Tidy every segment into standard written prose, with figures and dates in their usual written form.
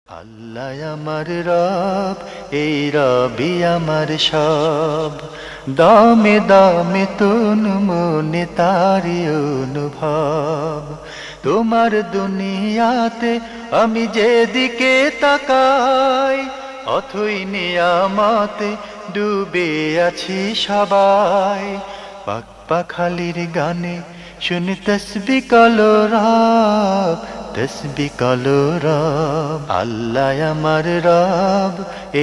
আল্লাহ আমার রব, এই রবি আমার সব। দামে দামে তুন মনে তারি অনুভব। তোমার দুনিয়াতে আমি যেদিকে তাকাই, অথই নিয়ামতে ডুবে আছি সবাই। পাক পাখালির গানে শুনি তসবি কলো রব, তসবি কলো রব। আল্লাহ আমার রব,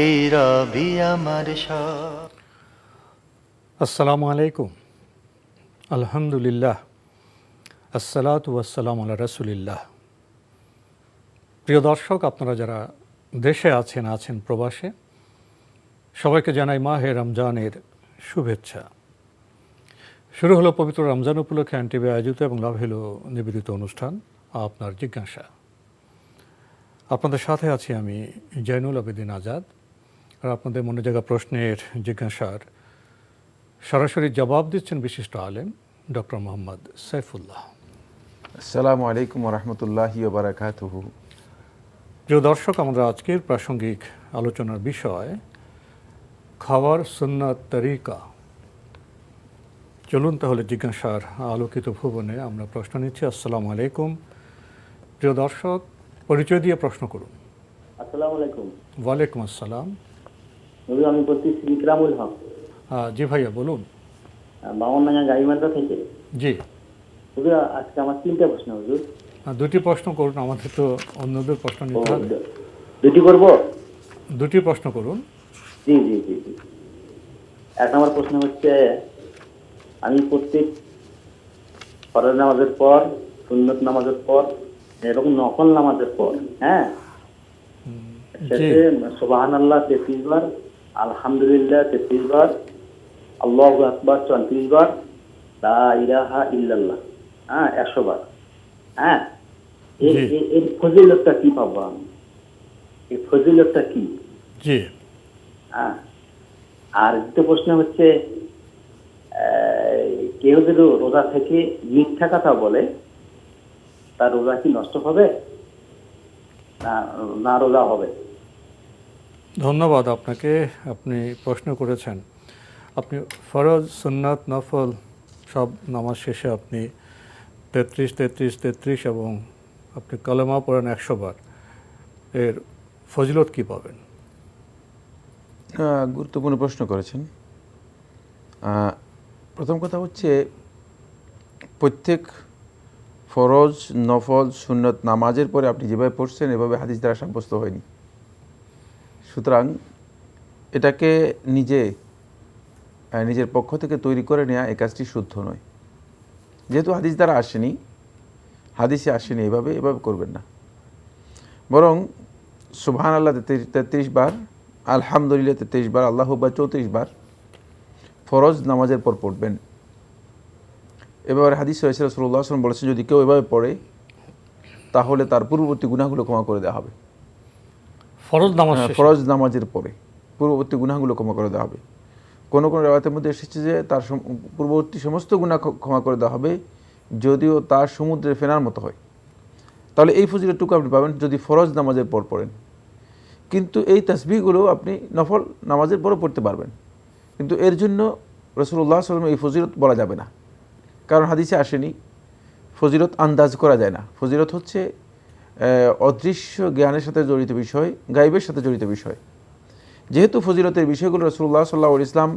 এই রবি আমার সব। আসসালামু আলাইকুম, আলহামদুলিল্লাহ, আসসালাতু ওয়াসসালামু আলা রাসূলিল্লাহ। প্রিয় দর্শক, আপনারা যারা দেশে আছেন প্রবাসে, সবাইকে জানাই মাহে রমজানের শুভেচ্ছা। শুরু হলো পবিত্র রমজান উপলক্ষে এনটিভি আয়োজিত এবং লাভ হলো নিবেদিত অনুষ্ঠান আপনার জিজ্ঞাসা। আপনাদের সাথে আছি আমি জয়নুল আবেদিন আজাদ। আর আপনাদের মনে জাগা প্রশ্নের জিজ্ঞাসার সরাসরি জবাব দিচ্ছেন বিশিষ্ট আলেম ডক্টর মোহাম্মদ সাইফুল্লাহ। আসসালামু আলাইকুম রহমতুল্লাহি ওয়া বারাকাতুহু। প্রিয় দর্শক, আমরা আজকের প্রাসঙ্গিক আলোচনার বিষয় খাওয়ার সুন্নাত তরিকা। চলুন তাহলে জিজ্ঞাসার আলোকিত ভুবনে আমরা প্রশ্ন নিচ্ছি। আসসালামু আলাইকুম। প্রিয় দর্শক, পরিচয় দিয়ে প্রশ্ন করুন। আসসালামু আলাইকুম। ওয়ালাইকুম আসসালাম। আমি বলছি ইকরামুল হক। জি ভাইয়া বলুন। বামনডাঙ্গা গাইবান্ধা থেকে। জি হুজুর, আজকে আমার 3টা প্রশ্ন হুজুর। দুটি প্রশ্ন করুন, আমাদের তো অন্যদের প্রশ্ন নিতে হবে। দুটি করব? দুটি প্রশ্ন করুন। জি জি জি জি। এক নম্বর প্রশ্ন হচ্ছে, আমি প্রত্যেক ফরজ নামাজের পর, সুন্নত নামাজের পর এবং নফল নামাজের পর, হ্যাঁ, শেষে সুবহানাল্লাহ 33 বার, আলহামদুলিল্লাহ 33 বার, আল্লাহু আকবার 34 বার, লা ইলাহা ইল্লাল্লাহ 100 বার। হ্যাঁ, এর ফজিলতটা কি পাবো আমি? এই ফজিলতটা কি? জি। হ্যাঁ। আর দ্বিতীয় প্রশ্ন হচ্ছে, কেউ যদি রোজা থেকে মিথ্যা কথা বলে, তার রোজা কি নষ্ট হবে না রোজা হবে? ধন্যবাদ আপনাকে, আপনি প্রশ্ন করেছেন। আপনি ফরজ, সুন্নাত, নফল সব নামাজ শেষে আপনি 33, 33, 33 এবং আপনি কালেমা পড়েন 100 বার, এর ফজিলত কি পাবেন? গুরুত্বপূর্ণ প্রশ্ন করেছেন। প্রথম কথা হচ্ছে, প্রত্যেক ফরজ, নফল, সুন্নত নামাজের পরে আপনি যেভাবে পড়ছেন এভাবে হাদিস দ্বারা সাব্যস্ত হয়নি। সুতরাং এটাকে নিজের পক্ষ থেকে তৈরি করে নেওয়া এই কাজটি শুদ্ধ নয়। যেহেতু হাদিস দ্বারা আসেনি, হাদিসে আসেনি, এভাবে করবেন না। বরং সুবহানাল্লাহ 33 বার, আলহামদুলিল্লাহ 33 বার, আল্লাহু আকবার 34 বার ফরজ নামাজের পর পড়বেন। এবার হাদিস হয়েছে, রাসূলুল্লাহ সাল্লাল্লাহু আলাইহি ওয়াসাল্লাম বলেছেন, যদি কেউ এভাবে পড়ে তাহলে তার পূর্ববর্তী গুনাহগুলো ক্ষমা করে দেওয়া হবে। ফরজ নামাজের পরে পূর্ববর্তী গুনাহগুলো ক্ষমা করে দেওয়া হবে। কোনো কোনো রিওয়ায়াতের মধ্যে এসেছে যে তার পূর্ববর্তী সমস্ত গুনাহ ক্ষমা করে দেওয়া হবে, যদিও তার সমুদ্রে ফেনার মতো হয়। তাহলে এই ফজিলতটুকু আপনি পাবেন যদি ফরজ নামাজের পর পড়েন। কিন্তু এই তাসবিহগুলো আপনি নফল নামাজের পরও পড়তে পারবেন, কিন্তু এর জন্য রাসূলুল্লাহ সাল্লাল্লাহু আলাইহি ওয়াসাল্লাম এই ফজিলত বলা যাবে না, কারণ হাদিসে আসেনি। ফজিলত আন্দাজ করা যায় না। ফজিলত হচ্ছে অদৃশ্য জ্ঞানের সাথে জড়িত বিষয়, গায়বের সাথে জড়িত বিষয়। যেহেতু ফজিলতের বিষয়গুলো রাসূলুল্লাহ সাল্লাল্লাহু আলাইহি ওয়াসাল্লাম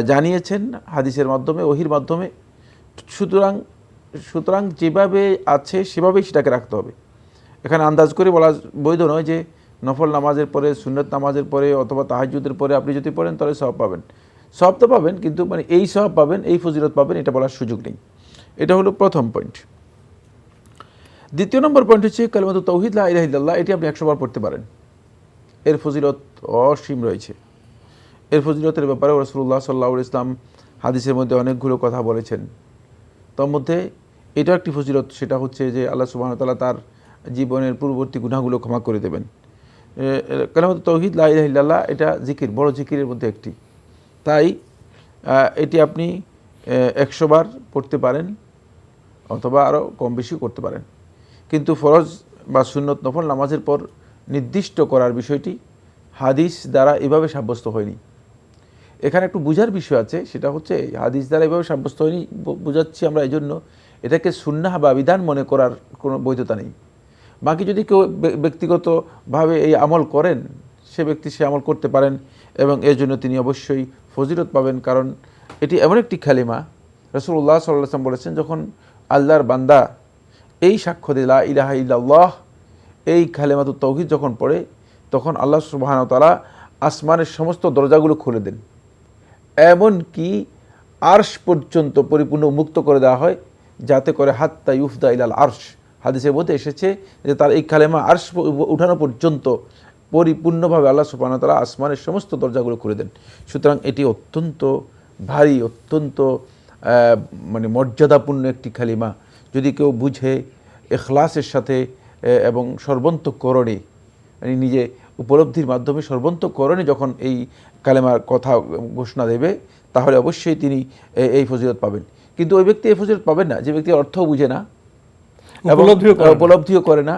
জানিয়েছেন হাদিসের মাধ্যমে, ওহির মাধ্যমে, সুতরাং যেভাবে আছে সেভাবেই সেটাকে রাখতে হবে। এখানে আন্দাজ করে বলা বৈধ নয় যে নফল নামাজের পরে, সুন্নত নামাজের পরে অথবা তাহাজ্জুদের পরে আপনি যদি পড়েন তাহলে সওয়াব পাবেন। সওয়াব তো পাবেন, কিন্তু এই সওয়াব পাবেন, এই ফজিলত পাবেন, এটা বলার সুযোগ নেই। এটা হলো প্রথম পয়েন্ট। দ্বিতীয় নম্বর পয়েন্ট হচ্ছে কালিমাতুত তাওহীদ লা ইলাহা ইল্লাল্লাহ। এটি আপনি 100 বার পড়তে পারেন। এর ফজিলত অসীম রয়েছে। এর ফজিলতের ব্যাপারে রাসূলুল্লাহ সাল্লাল্লাহু আলাইহি ওয়াসাল্লাম হাদিসের মধ্যে অনেকগুলো কথা বলেছেন। তার মধ্যে এটা একটি ফজিলত, সেটা হচ্ছে যে আল্লাহ সুবহানাহু ওয়া তাআলা তার জীবনের পূর্ববর্তী গুনাহগুলো ক্ষমা করে দেবেন। কালিমাতুত তাওহীদ লা ইলাহা ইল্লাল্লাহ এটা জিকির, বড় জিকিরের মধ্যে একটি। তাই এটি আপনি 100 বার পড়তে পারেন অথবা আরও কম বেশি করতে পারেন। কিন্তু ফরজ বা সুন্নত নফল নামাজের পর নির্দিষ্ট করার বিষয়টি হাদিস দ্বারা এভাবে সাব্যস্ত হয়নি। এখানে একটু বোঝার বিষয় আছে, সেটা হচ্ছে হাদিস দ্বারা এভাবে সাব্যস্ত হয়নি বোঝাচ্ছি আমরা এই জন্য, এটাকে সুন্নাহ বা বিধান মনে করার কোনো বৈধতা নেই। বাকি যদি কেউ ব্যক্তিগতভাবে এই আমল করেন, সে ব্যক্তি সে আমল করতে পারেন এবং এর জন্য তিনি অবশ্যই ফজিলত পাবেন, কারণ এটি এমন একটি কালিমা, রাসূলুল্লাহ সাল্লাল্লাহু আলাইহি ওয়াসাল্লাম বলেছেন, যখন আল্লাহর বান্দা এই সাক্ষ্য দিয়ে লা ইলাহা ইল্লাল্লাহ এই কালিমাতুত তাওহীদ যখন পড়ে, তখন আল্লাহ সুবহানাহু ওয়া তাআলা আসমানের সমস্ত দরজাগুলো খুলে দেন, এমনকি আরশ পর্যন্ত পরিপূর্ণ মুক্ত করে দেওয়া হয়, যাতে করে হাত্তা ইউফদা ইলাল আরশ, হাদিসের মধ্যে এসেছে যে তার এই কালেমা আরশ উঠানো পর্যন্ত পরিপূর্ণভাবে আল্লাহ সুবহানাহু ওয়া তাআলা আসমানের সমস্ত দরজাগুলো খুলে দেন। সুতরাং এটি অত্যন্ত ভারী, অত্যন্ত মানে মর্যাদাপূর্ণ একটি কালিমা। যদি কেউ বুঝে ইখলাসের সাথে এবং সর্বান্তঃকরণে, মানে নিজে উপলব্ধির মাধ্যমে সর্বান্তঃকরণে যখন এই কালেমার কথা ঘোষণা দেবে, তাহলে অবশ্যই তিনি এই ফজিলত পাবেন। কিন্তু ওই ব্যক্তি এই ফজিলত পাবেন না যে ব্যক্তি অর্থও বুঝে না, উপলব্ধিও করে না,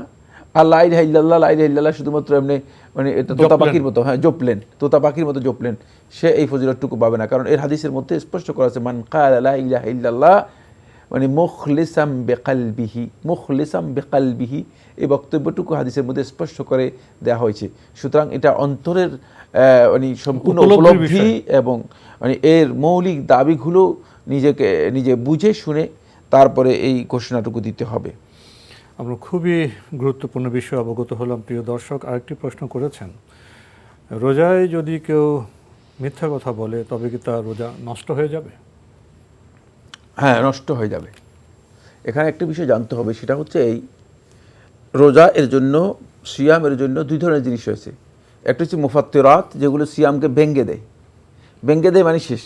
আর লা ইলাহা ইল্লাল্লাহ লা ইলাহা ইল্লাল্লাহ শুধুমাত্র এমনি মানে এটা তোতা পাখির মতো, হ্যাঁ জপলেন, তোতা পাখির মতো জপলেন, সে এই ফজিলতটুকু পাবে না। কারণ এর হাদিসের মধ্যে স্পষ্ট করা আছে, মান ক্বালা লা ইলাহা ইল্লাল্লাহ মানে মুখলিসাম বিকালবিহি, মুখলিসাম বিকালবিহি, এই বক্তব্যটুকু হাদিসের মধ্যে স্পষ্ট করে দেওয়া হয়েছে। সুতরাং এটা অন্তরের মানে সম্পূর্ণ উপলব্ধি এবং মানে এর মৌলিক দাবিগুলো নিজে বুঝে শুনে তারপরে এই ঘোষণাটুকু দিতে হবে। আমরা খুবই গুরুত্বপূর্ণ বিষয় অবগত হলাম। প্রিয় দর্শক, আরেকটি প্রশ্ন করেছেন, রোজায় যদি কেউ মিথ্যা কথা বলে তবে কি তার রোজা নষ্ট হয়ে যাবে? হ্যাঁ, নষ্ট হয়ে যাবে। এখানে একটা বিষয় জানতে হবে, সেটা হচ্ছে এই রোজা এর জন্য, সিয়ামের জন্য দুই ধরনের জিনিস রয়েছে। একটা হচ্ছে মুফাত্তিরাত, যেগুলো সিয়ামকে ভেঙ্গে দেয়, ভেঙ্গে দেয় মানে শেষ,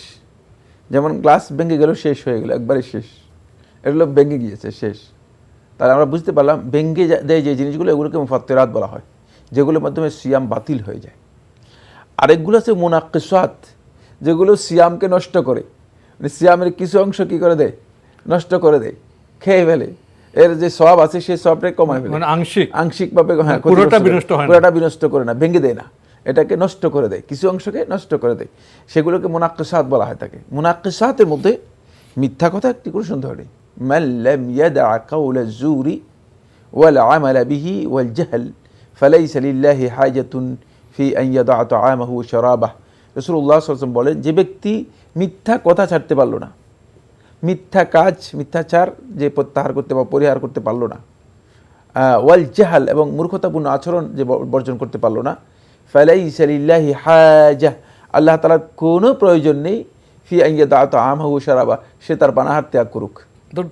যেমন গ্লাস ভেঙে গেল, শেষ হয়ে গেল, একবারে শেষ, এগুলো ভেঙে গিয়েছে, শেষ। তাহলে আমরা বুঝতে পারলাম ভেঙ্গে দেয় যে জিনিসগুলো, এগুলোকে মুফাত্তিরাত বলা হয়, যেগুলোর মাধ্যমে সিয়াম বাতিল হয়ে যায়। আরেকগুলো আছে মুনাক্কিসাত, যেগুলো সিয়ামকে নষ্ট করে, মানে সিয়ামের কিছু অংশ কি করে দেয়, নষ্ট করে দেয়, খেয়ে ফেলে, এর যে সওয়াব আছে সেই সওয়াবটাকে কমায় ফেলে, মানে আংশিকভাবে, হ্যাঁ, পুরোটা বিনষ্ট করে না, ভেঙে দেয় না, এটাকে নষ্ট করে দেয়, কিছু অংশকে নষ্ট করে দেয়, সেগুলোকে মুনাক্কিসাত বলা হয় থাকে। মুনাক্কিসাতের মধ্যে মিথ্যা কথা একটি কোনো সন্দেহ নেই। মান লাম ইয়াদা কাওলা যুরি ওয়াল আমালা বিহি ওয়াল জাহল ফালাইসা লিল্লাহি হাজাতুন ফি আন ইয়াদা তাআমাহু ওয়া শারাবাহু। রাসূলুল্লাহ সাল্লাল্লাহু আলাইহি ওয়াসাল্লাম বলেন, যে ব্যক্তি মিথ্যা কথা ছাড়তে পারলো না, মিথ্যা কাজ, মিথ্যাচার যে প্রত্যাহার করতে বা পরিহার করতে পারলো না, ওয়াল জাহাল এবং মূর্খতাপূর্ণ আচরণ যে বর্জন করতে পারলো না, ফালাইসা লিল্লাহি হাজাহ, আল্লাহ তাআলার কোনো প্রয়োজন নেই, ফি আন ইয়াদা তাআমাহু ওয়া শারাবাহু, সে তার পানাহার ত্যাগ করুক,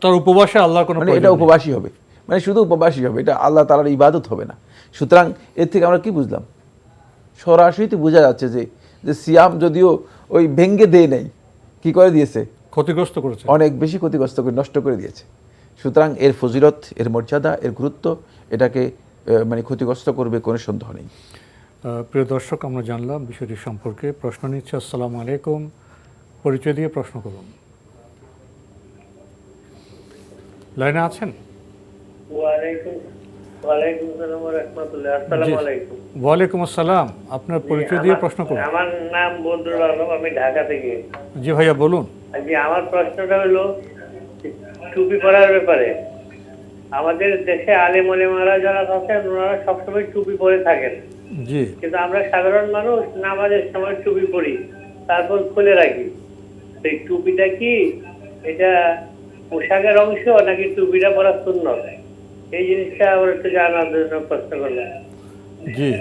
তার উপবাসে আল্লাহর কোনো, মানে এটা উপবাসী হবে, মানে শুধু উপবাসী হবে, এটা আল্লাহ তাআলার ইবাদত হবে না। সুতরাং এর থেকে আমরা কি বুঝলাম, সরাসরি তো বোঝা যাচ্ছে যে সিয়াম যদিও ওই ভেঙ্গে দেয় নাই, কি করে দিয়েছে, ক্ষতিগ্রস্ত করেছে, অনেক বেশি ক্ষতিগ্রস্ত করে, নষ্ট করে দিয়েছে। সুতরাং এর ফজিলত, এর মর্যাদা, এর গুরুত্ব এটাকে মানে ক্ষতিগ্রস্ত করবে, কোনো সন্দেহ নেই। প্রিয় দর্শক, আমরা জানলাম বিষয়টি সম্পর্কে। প্রশ্ন নিচ্ছে, আসসালামু আলাইকুম, পরিচয় দিয়ে প্রশ্ন করুন। লাইনে আছেন? ওয়ালাইকুম আসসালাম, আপনার পরিচয় দিয়ে প্রশ্ন করুন। আমার নাম বদরুল আলম, আমি ঢাকা থেকে। জি ভাইয়া বলুন। আমার প্রশ্নটা হলো টুপি পরার ব্যাপারে। আমাদের দেশে আলেম ওলামারা যারা আছেন, ওনারা সবসময় টুপি পরে থাকেন, জি, কিন্তু আমরা সাধারণ মানুষ নামাজের সময় টুপি পরি, তারপর খুলে রাখি। এই টুপিটা কি এটা পোশাকের অংশ নাকি টুপিটা পরা সুন্নাত? এই জিনিসটা আমার একটু জানার জন্য প্রশ্ন করলাম। জি,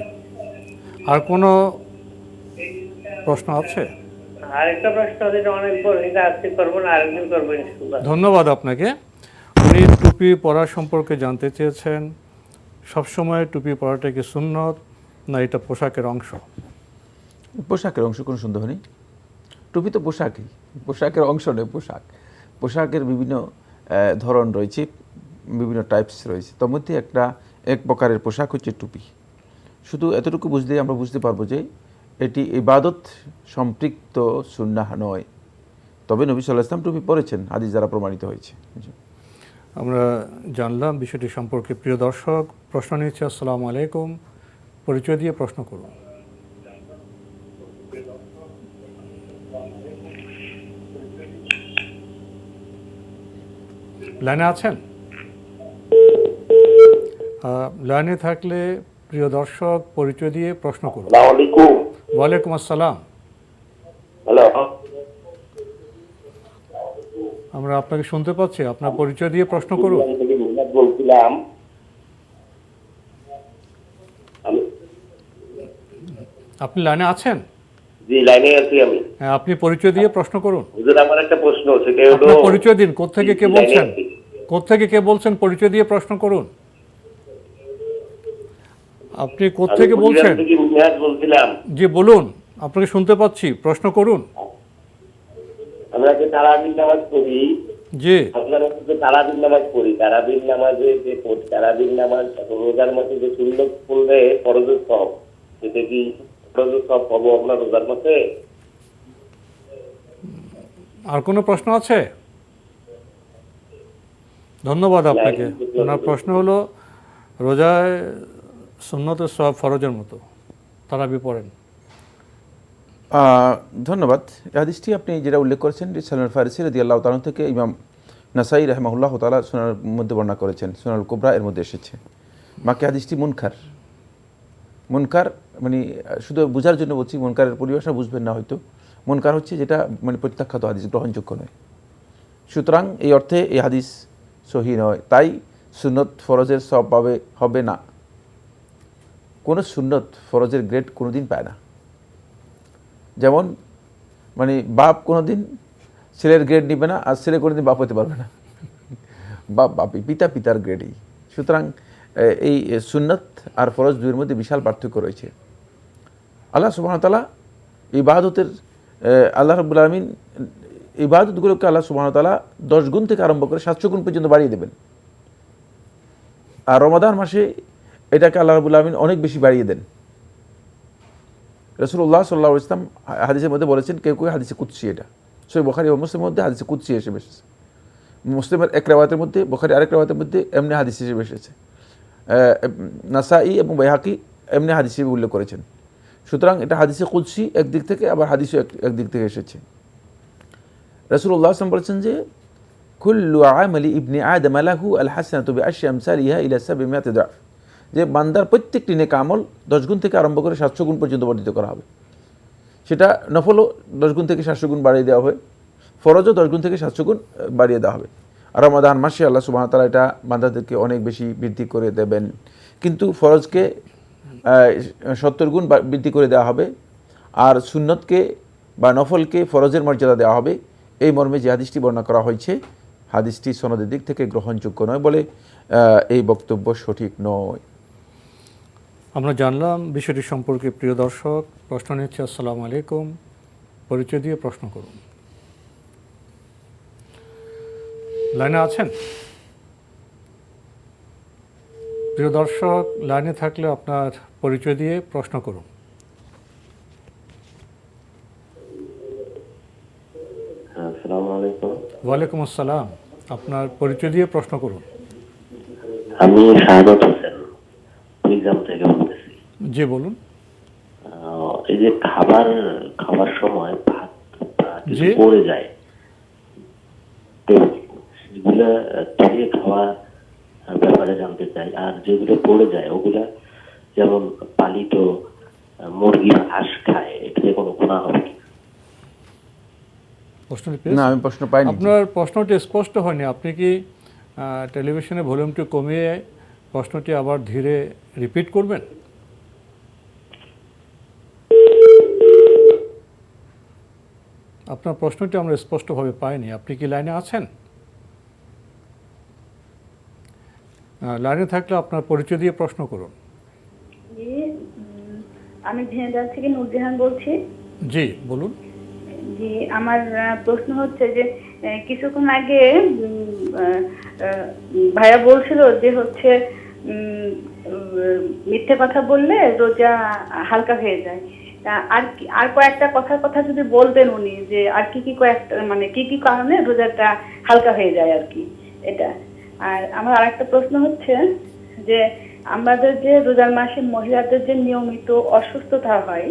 আর কোনো প্রশ্ন আছে? আরেকটা প্রশ্ন আছে, এটা অনেক বড়, এটা আজকে করবো না, আরেকদিন করবো ইনশাআল্লাহ। ধন্যবাদ আপনাকে। উনি টুপি পরা সম্পর্কে জানতে চেয়েছেন, সবসময় টুপি পরাটা কি সুন্নত না এটা পোশাকের অংশ? পোশাকের অংশ, কোনো সন্দেহ নেই। টুপি তো পোশাকই, পোশাকের অংশ নয়, পোশাকের বিভিন্ন ধরন রয়েছে, বিভিন্ন টাইপস রয়েছে, তার মধ্যে এক প্রকারের পোশাক হচ্ছে টুপি। শুধু এতটুকু বুঝলেই আমরা বুঝতে পারবো যে এটি ইবাদত সম্পৃক্ত সুন্নাহ নয়, তবে নবী সাল্লাল্লাহু আলাইহি ওয়াসাল্লাম টুপি পরেছেন, হাদিস দ্বারা প্রমাণিত হয়েছে। আমরা জানলাম বিষয়টি সম্পর্কে। প্রিয় দর্শক, প্রশ্ন নিচ্ছে, আসসালামু আলাইকুম, পরিচয় দিয়ে প্রশ্ন করুন। লাইনে আছেন? লাইনে থাকলে প্রিয় দর্শক পরিচয় দিয়ে প্রশ্ন করুন। আসসালামু আলাইকুম। ওয়ালাইকুম আসসালাম। হ্যালো, আমরা আপনাকে শুনতে পাচ্ছি, আপনার পরিচয় দিয়ে প্রশ্ন করুন। আমি থেকে মুহাম্মদ বলছিলাম। আপনি লাইনে আছেন? জি, লাইনে আছি আমি। হ্যাঁ, আপনি পরিচয় দিয়ে প্রশ্ন করুন। হুজুর, আমার একটা প্রশ্ন আছে। কে হলো? আপনার পরিচয় দিন, কোত্থেকে কে লাইনে বলছেন? আছি। কোত্থেকে কে বলছেন? পরিচয় দিয়ে প্রশ্ন করুন। আপনি আমি কোত্থেকে কুড়িগ্রাম বলছেন? থেকে মুহাম্মদ বলছিলাম। জি বলুন, আপনাকে শুনতে পাচ্ছি, প্রশ্ন করুন। আমরা যে তারাবির নামাজ পড়ি, জি, আপনারা যে তারাবির নামাজ পড়ি, তারাবির নামাজে যে তারাবির নামাজ রোজার মাসে যে সুন্নত পড়লে ফরজের সব, সেটা কি ফরজের সব পাবো আপনার রোজার মাসে? আর কোনো প্রশ্ন আছে? ধন্যবাদ আপনাকে। ওনার প্রশ্ন হলো রোজায় সুন্নতের সব ফরজের মতো তারাবি পড়েন। ধন্যবাদ। এই হাদিসটি আপনি যেটা উল্লেখ করেছেন সালমান ফারিসি রাদিয়াল্লাহু তাআলা থেকে ইমাম নাসাই রাহিমাহুল্লাহ তাআলা সুনানের মধ্যে বর্ণনা করেছেন, সুনানুল কুবরা এর মধ্যে এসেছে। বাকি হাদিসটি মুনকার। মুনকার মানে শুধু বোঝার জন্য বলছি, মুনকারের পরিভাষা বুঝবেন না হয়তো। মুনকার হচ্ছে যেটা মানে প্রত্যাখ্যাত হাদিস, গ্রহণযোগ্য নয়। সুতরাং এই অর্থে এই হাদিস সহি নয়। তাই সুন্নত ফরজের সব পাবে হবে না। কোনো সুন্নত ফরজের গ্রেড কোনোদিন পায় না। যেমন মানে বাপ কোনোদিন ছেলের গ্রেড নিবে না, আর ছেলে কোনোদিন বাপ হতে পারবে না। বাপ বাপই, পিতা পিতার গ্রেডই। সুতরাং এই সুন্নত আর ফরজ দুইয়ের মধ্যে বিশাল পার্থক্য রয়েছে। আল্লাহ সুবহানাহু ওয়া তাআলা ইবাদতের আল্লাহ রাব্বুল আলামিন ইবাদতগুলোকে আল্লাহ সুবহানাহু ওয়া তাআলা 10 গুণ থেকে আরম্ভ করে 700 গুণ পর্যন্ত বাড়িয়ে দেবেন। আর রমাদান মাসে এটাকে আল্লাহ রাব্বুল আলামিন অনেক বেশি বাড়িয়ে দেন। রাসূলুল্লাহ সাল্লাল্লাহু আলাইহি ওয়াসাল্লাম হাদিসের মধ্যে বলেছেন, কেউ কেউ হাদিসে কুদসি, এটা সহিহ বুখারী ও মুসলিমের মধ্যে হাদিসে কুদসি এসে এসেছে। মুসলিমের এক riwayaতের মধ্যে, বুখারী আরেক riwayaতের মধ্যে এমনি হাদিস হিসেবে এসেছে। নাসাই এবং বাইহাকি এমনি হাদিস হিসেবে উল্লেখ করেছেন। সুতরাং এটা হাদিসে কুদসি একদিক থেকে, আবার হাদিসও একদিক থেকে এসেছে। রাসূলুল্লাহ সাল্লাল্লাহু আলাইহি ওয়াসাল্লাম বলেছেন যে কুল্লু আমালি ইবনি আদম লাহু আল হাসানাতু বিআশরি আমসালিহা ইলা 700 দাফ, যে বান্দার প্রত্যেকটি নেক আমল 10 গুণ থেকে আরম্ভ করে 700 গুণ পর্যন্ত বর্ধিত করা হবে। সেটা নফলও 10 গুণ থেকে 700 গুণ বাড়িয়ে দেওয়া হবে, ফরজও 10 গুণ থেকে 700 গুণ বাড়িয়ে দেওয়া হবে। আর রমাদান মাসে আল্লাহ সুবহানাহু ওয়া তাআলা এটা বান্দাদেরকে অনেক বেশি বৃদ্ধি করে দেবেন। কিন্তু ফরজকে 70 গুণ বৃদ্ধি করে দেওয়া হবে, আর সুন্নতকে বা নফলকে ফরজের মর্যাদা দেওয়া হবে। এই মর্মে যে হাদিসটি বর্ণনা করা হয়েছে, হাদিসটি সনদের দিক থেকে গ্রহণযোগ্য নয় বলে এই বক্তব্য সঠিক নয়। আমরা জানলাম বিষয়টি সম্পর্কে। প্রিয় দর্শক, প্রশ্ন নিচ্ছে। আসসালামু আলাইকুম, পরিচয় দিয়ে প্রশ্ন করুন। লাইনে আছেন? প্রিয় দর্শক, লাইনে থাকলে আপনার পরিচয় দিয়ে প্রশ্ন করুন। আসসালামু আলাইকুম। ওয়ালাইকুম আসসালাম, আপনার পরিচয় দিয়ে প্রশ্ন করুন। আমি শাহাদাত হোসেন, কুড়িগ্রাম থেকে বলতেছি। জি বলুন। এই যে খাবার সময় ভাত জি। পড়ে যায়, তো সেগুলা ধুয়ে খাওয়া ব্যাপারে জানতে চাই। আর যেগুলো পড়ে যায় ওগুলা যেমন পালিত মুরগির হাঁস খায়, এটাতে কোনো গুনাহ হবে কি? প্রশ্নটি না, পেয়েছেন? আমি প্রশ্ন পাইনি। আপনার প্রশ্নটি স্পষ্ট হয়নি। আপনি কি টেলিভিশনের ভলিউমটি কমিয়ে প্রশ্নটি আবার ধীরে রিপিট করবেন? আপনার প্রশ্নটি আমরা স্পষ্টভাবে পাইনি। আপনি কি লাইনে আছেন? লাইনে থাকলে আপনার পরিচয় দিয়ে প্রশ্ন করুন। জি, আমি ঝিনাইদহ থেকে নূরজাহান বলছি। জি বলুন। জি, আমার প্রশ্ন হচ্ছে যে কিছুক্ষণ আগে ভাইয়া বলছিল যে হচ্ছে মিথ্যে কথা বললে রোজা হালকা হয়ে যায়। আর কয়েকটা কথার কথা যদি বলতেন উনি, যে আর কি কয়েকটা মানে কি কারণে রোজাটা হালকা হয়ে যায় আর কি, এটা। আর আমার আরেকটা প্রশ্ন হচ্ছে যে আমাদের যে রোজার মাসে মহিলাদের যে নিয়মিত অসুস্থতা হয়,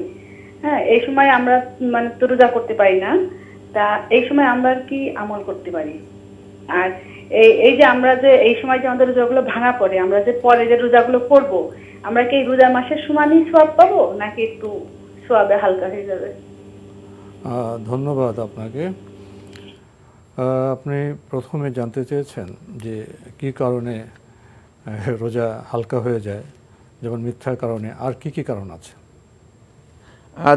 হ্যাঁ, এই সময় আমরা মানে তো রোজা করতে পারি না। তা এই সময় আমরা কি আমল করতে পারি? আর এই যে আমরা যে এই সময় যে আমাদের রোজাগুলো ভাঙা পড়ে, আমরা যে পরে যে রোজাগুলো করবো, আমরা কি এই রোজার মাসের সমানই সোয়াব পাবো নাকি একটু সোয়াবে হালকা হয়ে যাবে? ধন্যবাদ আপনাকে। আপনি প্রথমে জানতে চেয়েছেন যে কি কারণে রোজা হালকা হয়ে যায়, যেমন মিথ্যার কারণে, আর কি কি কারণ আছে?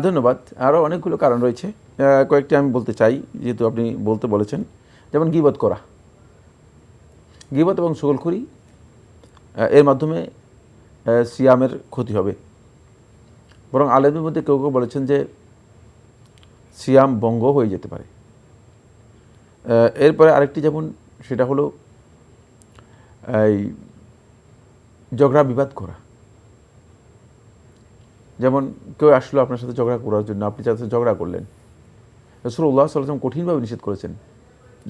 ধন্যবাদ। আরও অনেকগুলো কারণ রয়েছে, কয়েকটি আমি বলতে চাই যেহেতু আপনি বলতে বলেছেন। যেমন গীবত করা, গীবত এবং চুগলখড়ি, এর মাধ্যমে সিয়ামের ক্ষতি হবে। বরং আলেমদের মধ্যে কেউ কেউ বলেছেন যে সিয়াম ভঙ্গ হয়ে যেতে পারে। এরপরে আরেকটি, যেমন সেটা হলো এই ঝগড়া বিবাদ করা। যেমন কেউ আসলো আপনার সাথে ঝগড়া করার জন্য, আপনি যার সাথে ঝগড়া করলেন, রাসূলুল্লাহ সাল্লাল্লাহু আলাইহি ওয়াসাল্লাম কঠিনভাবে নিষেধ করেছেন,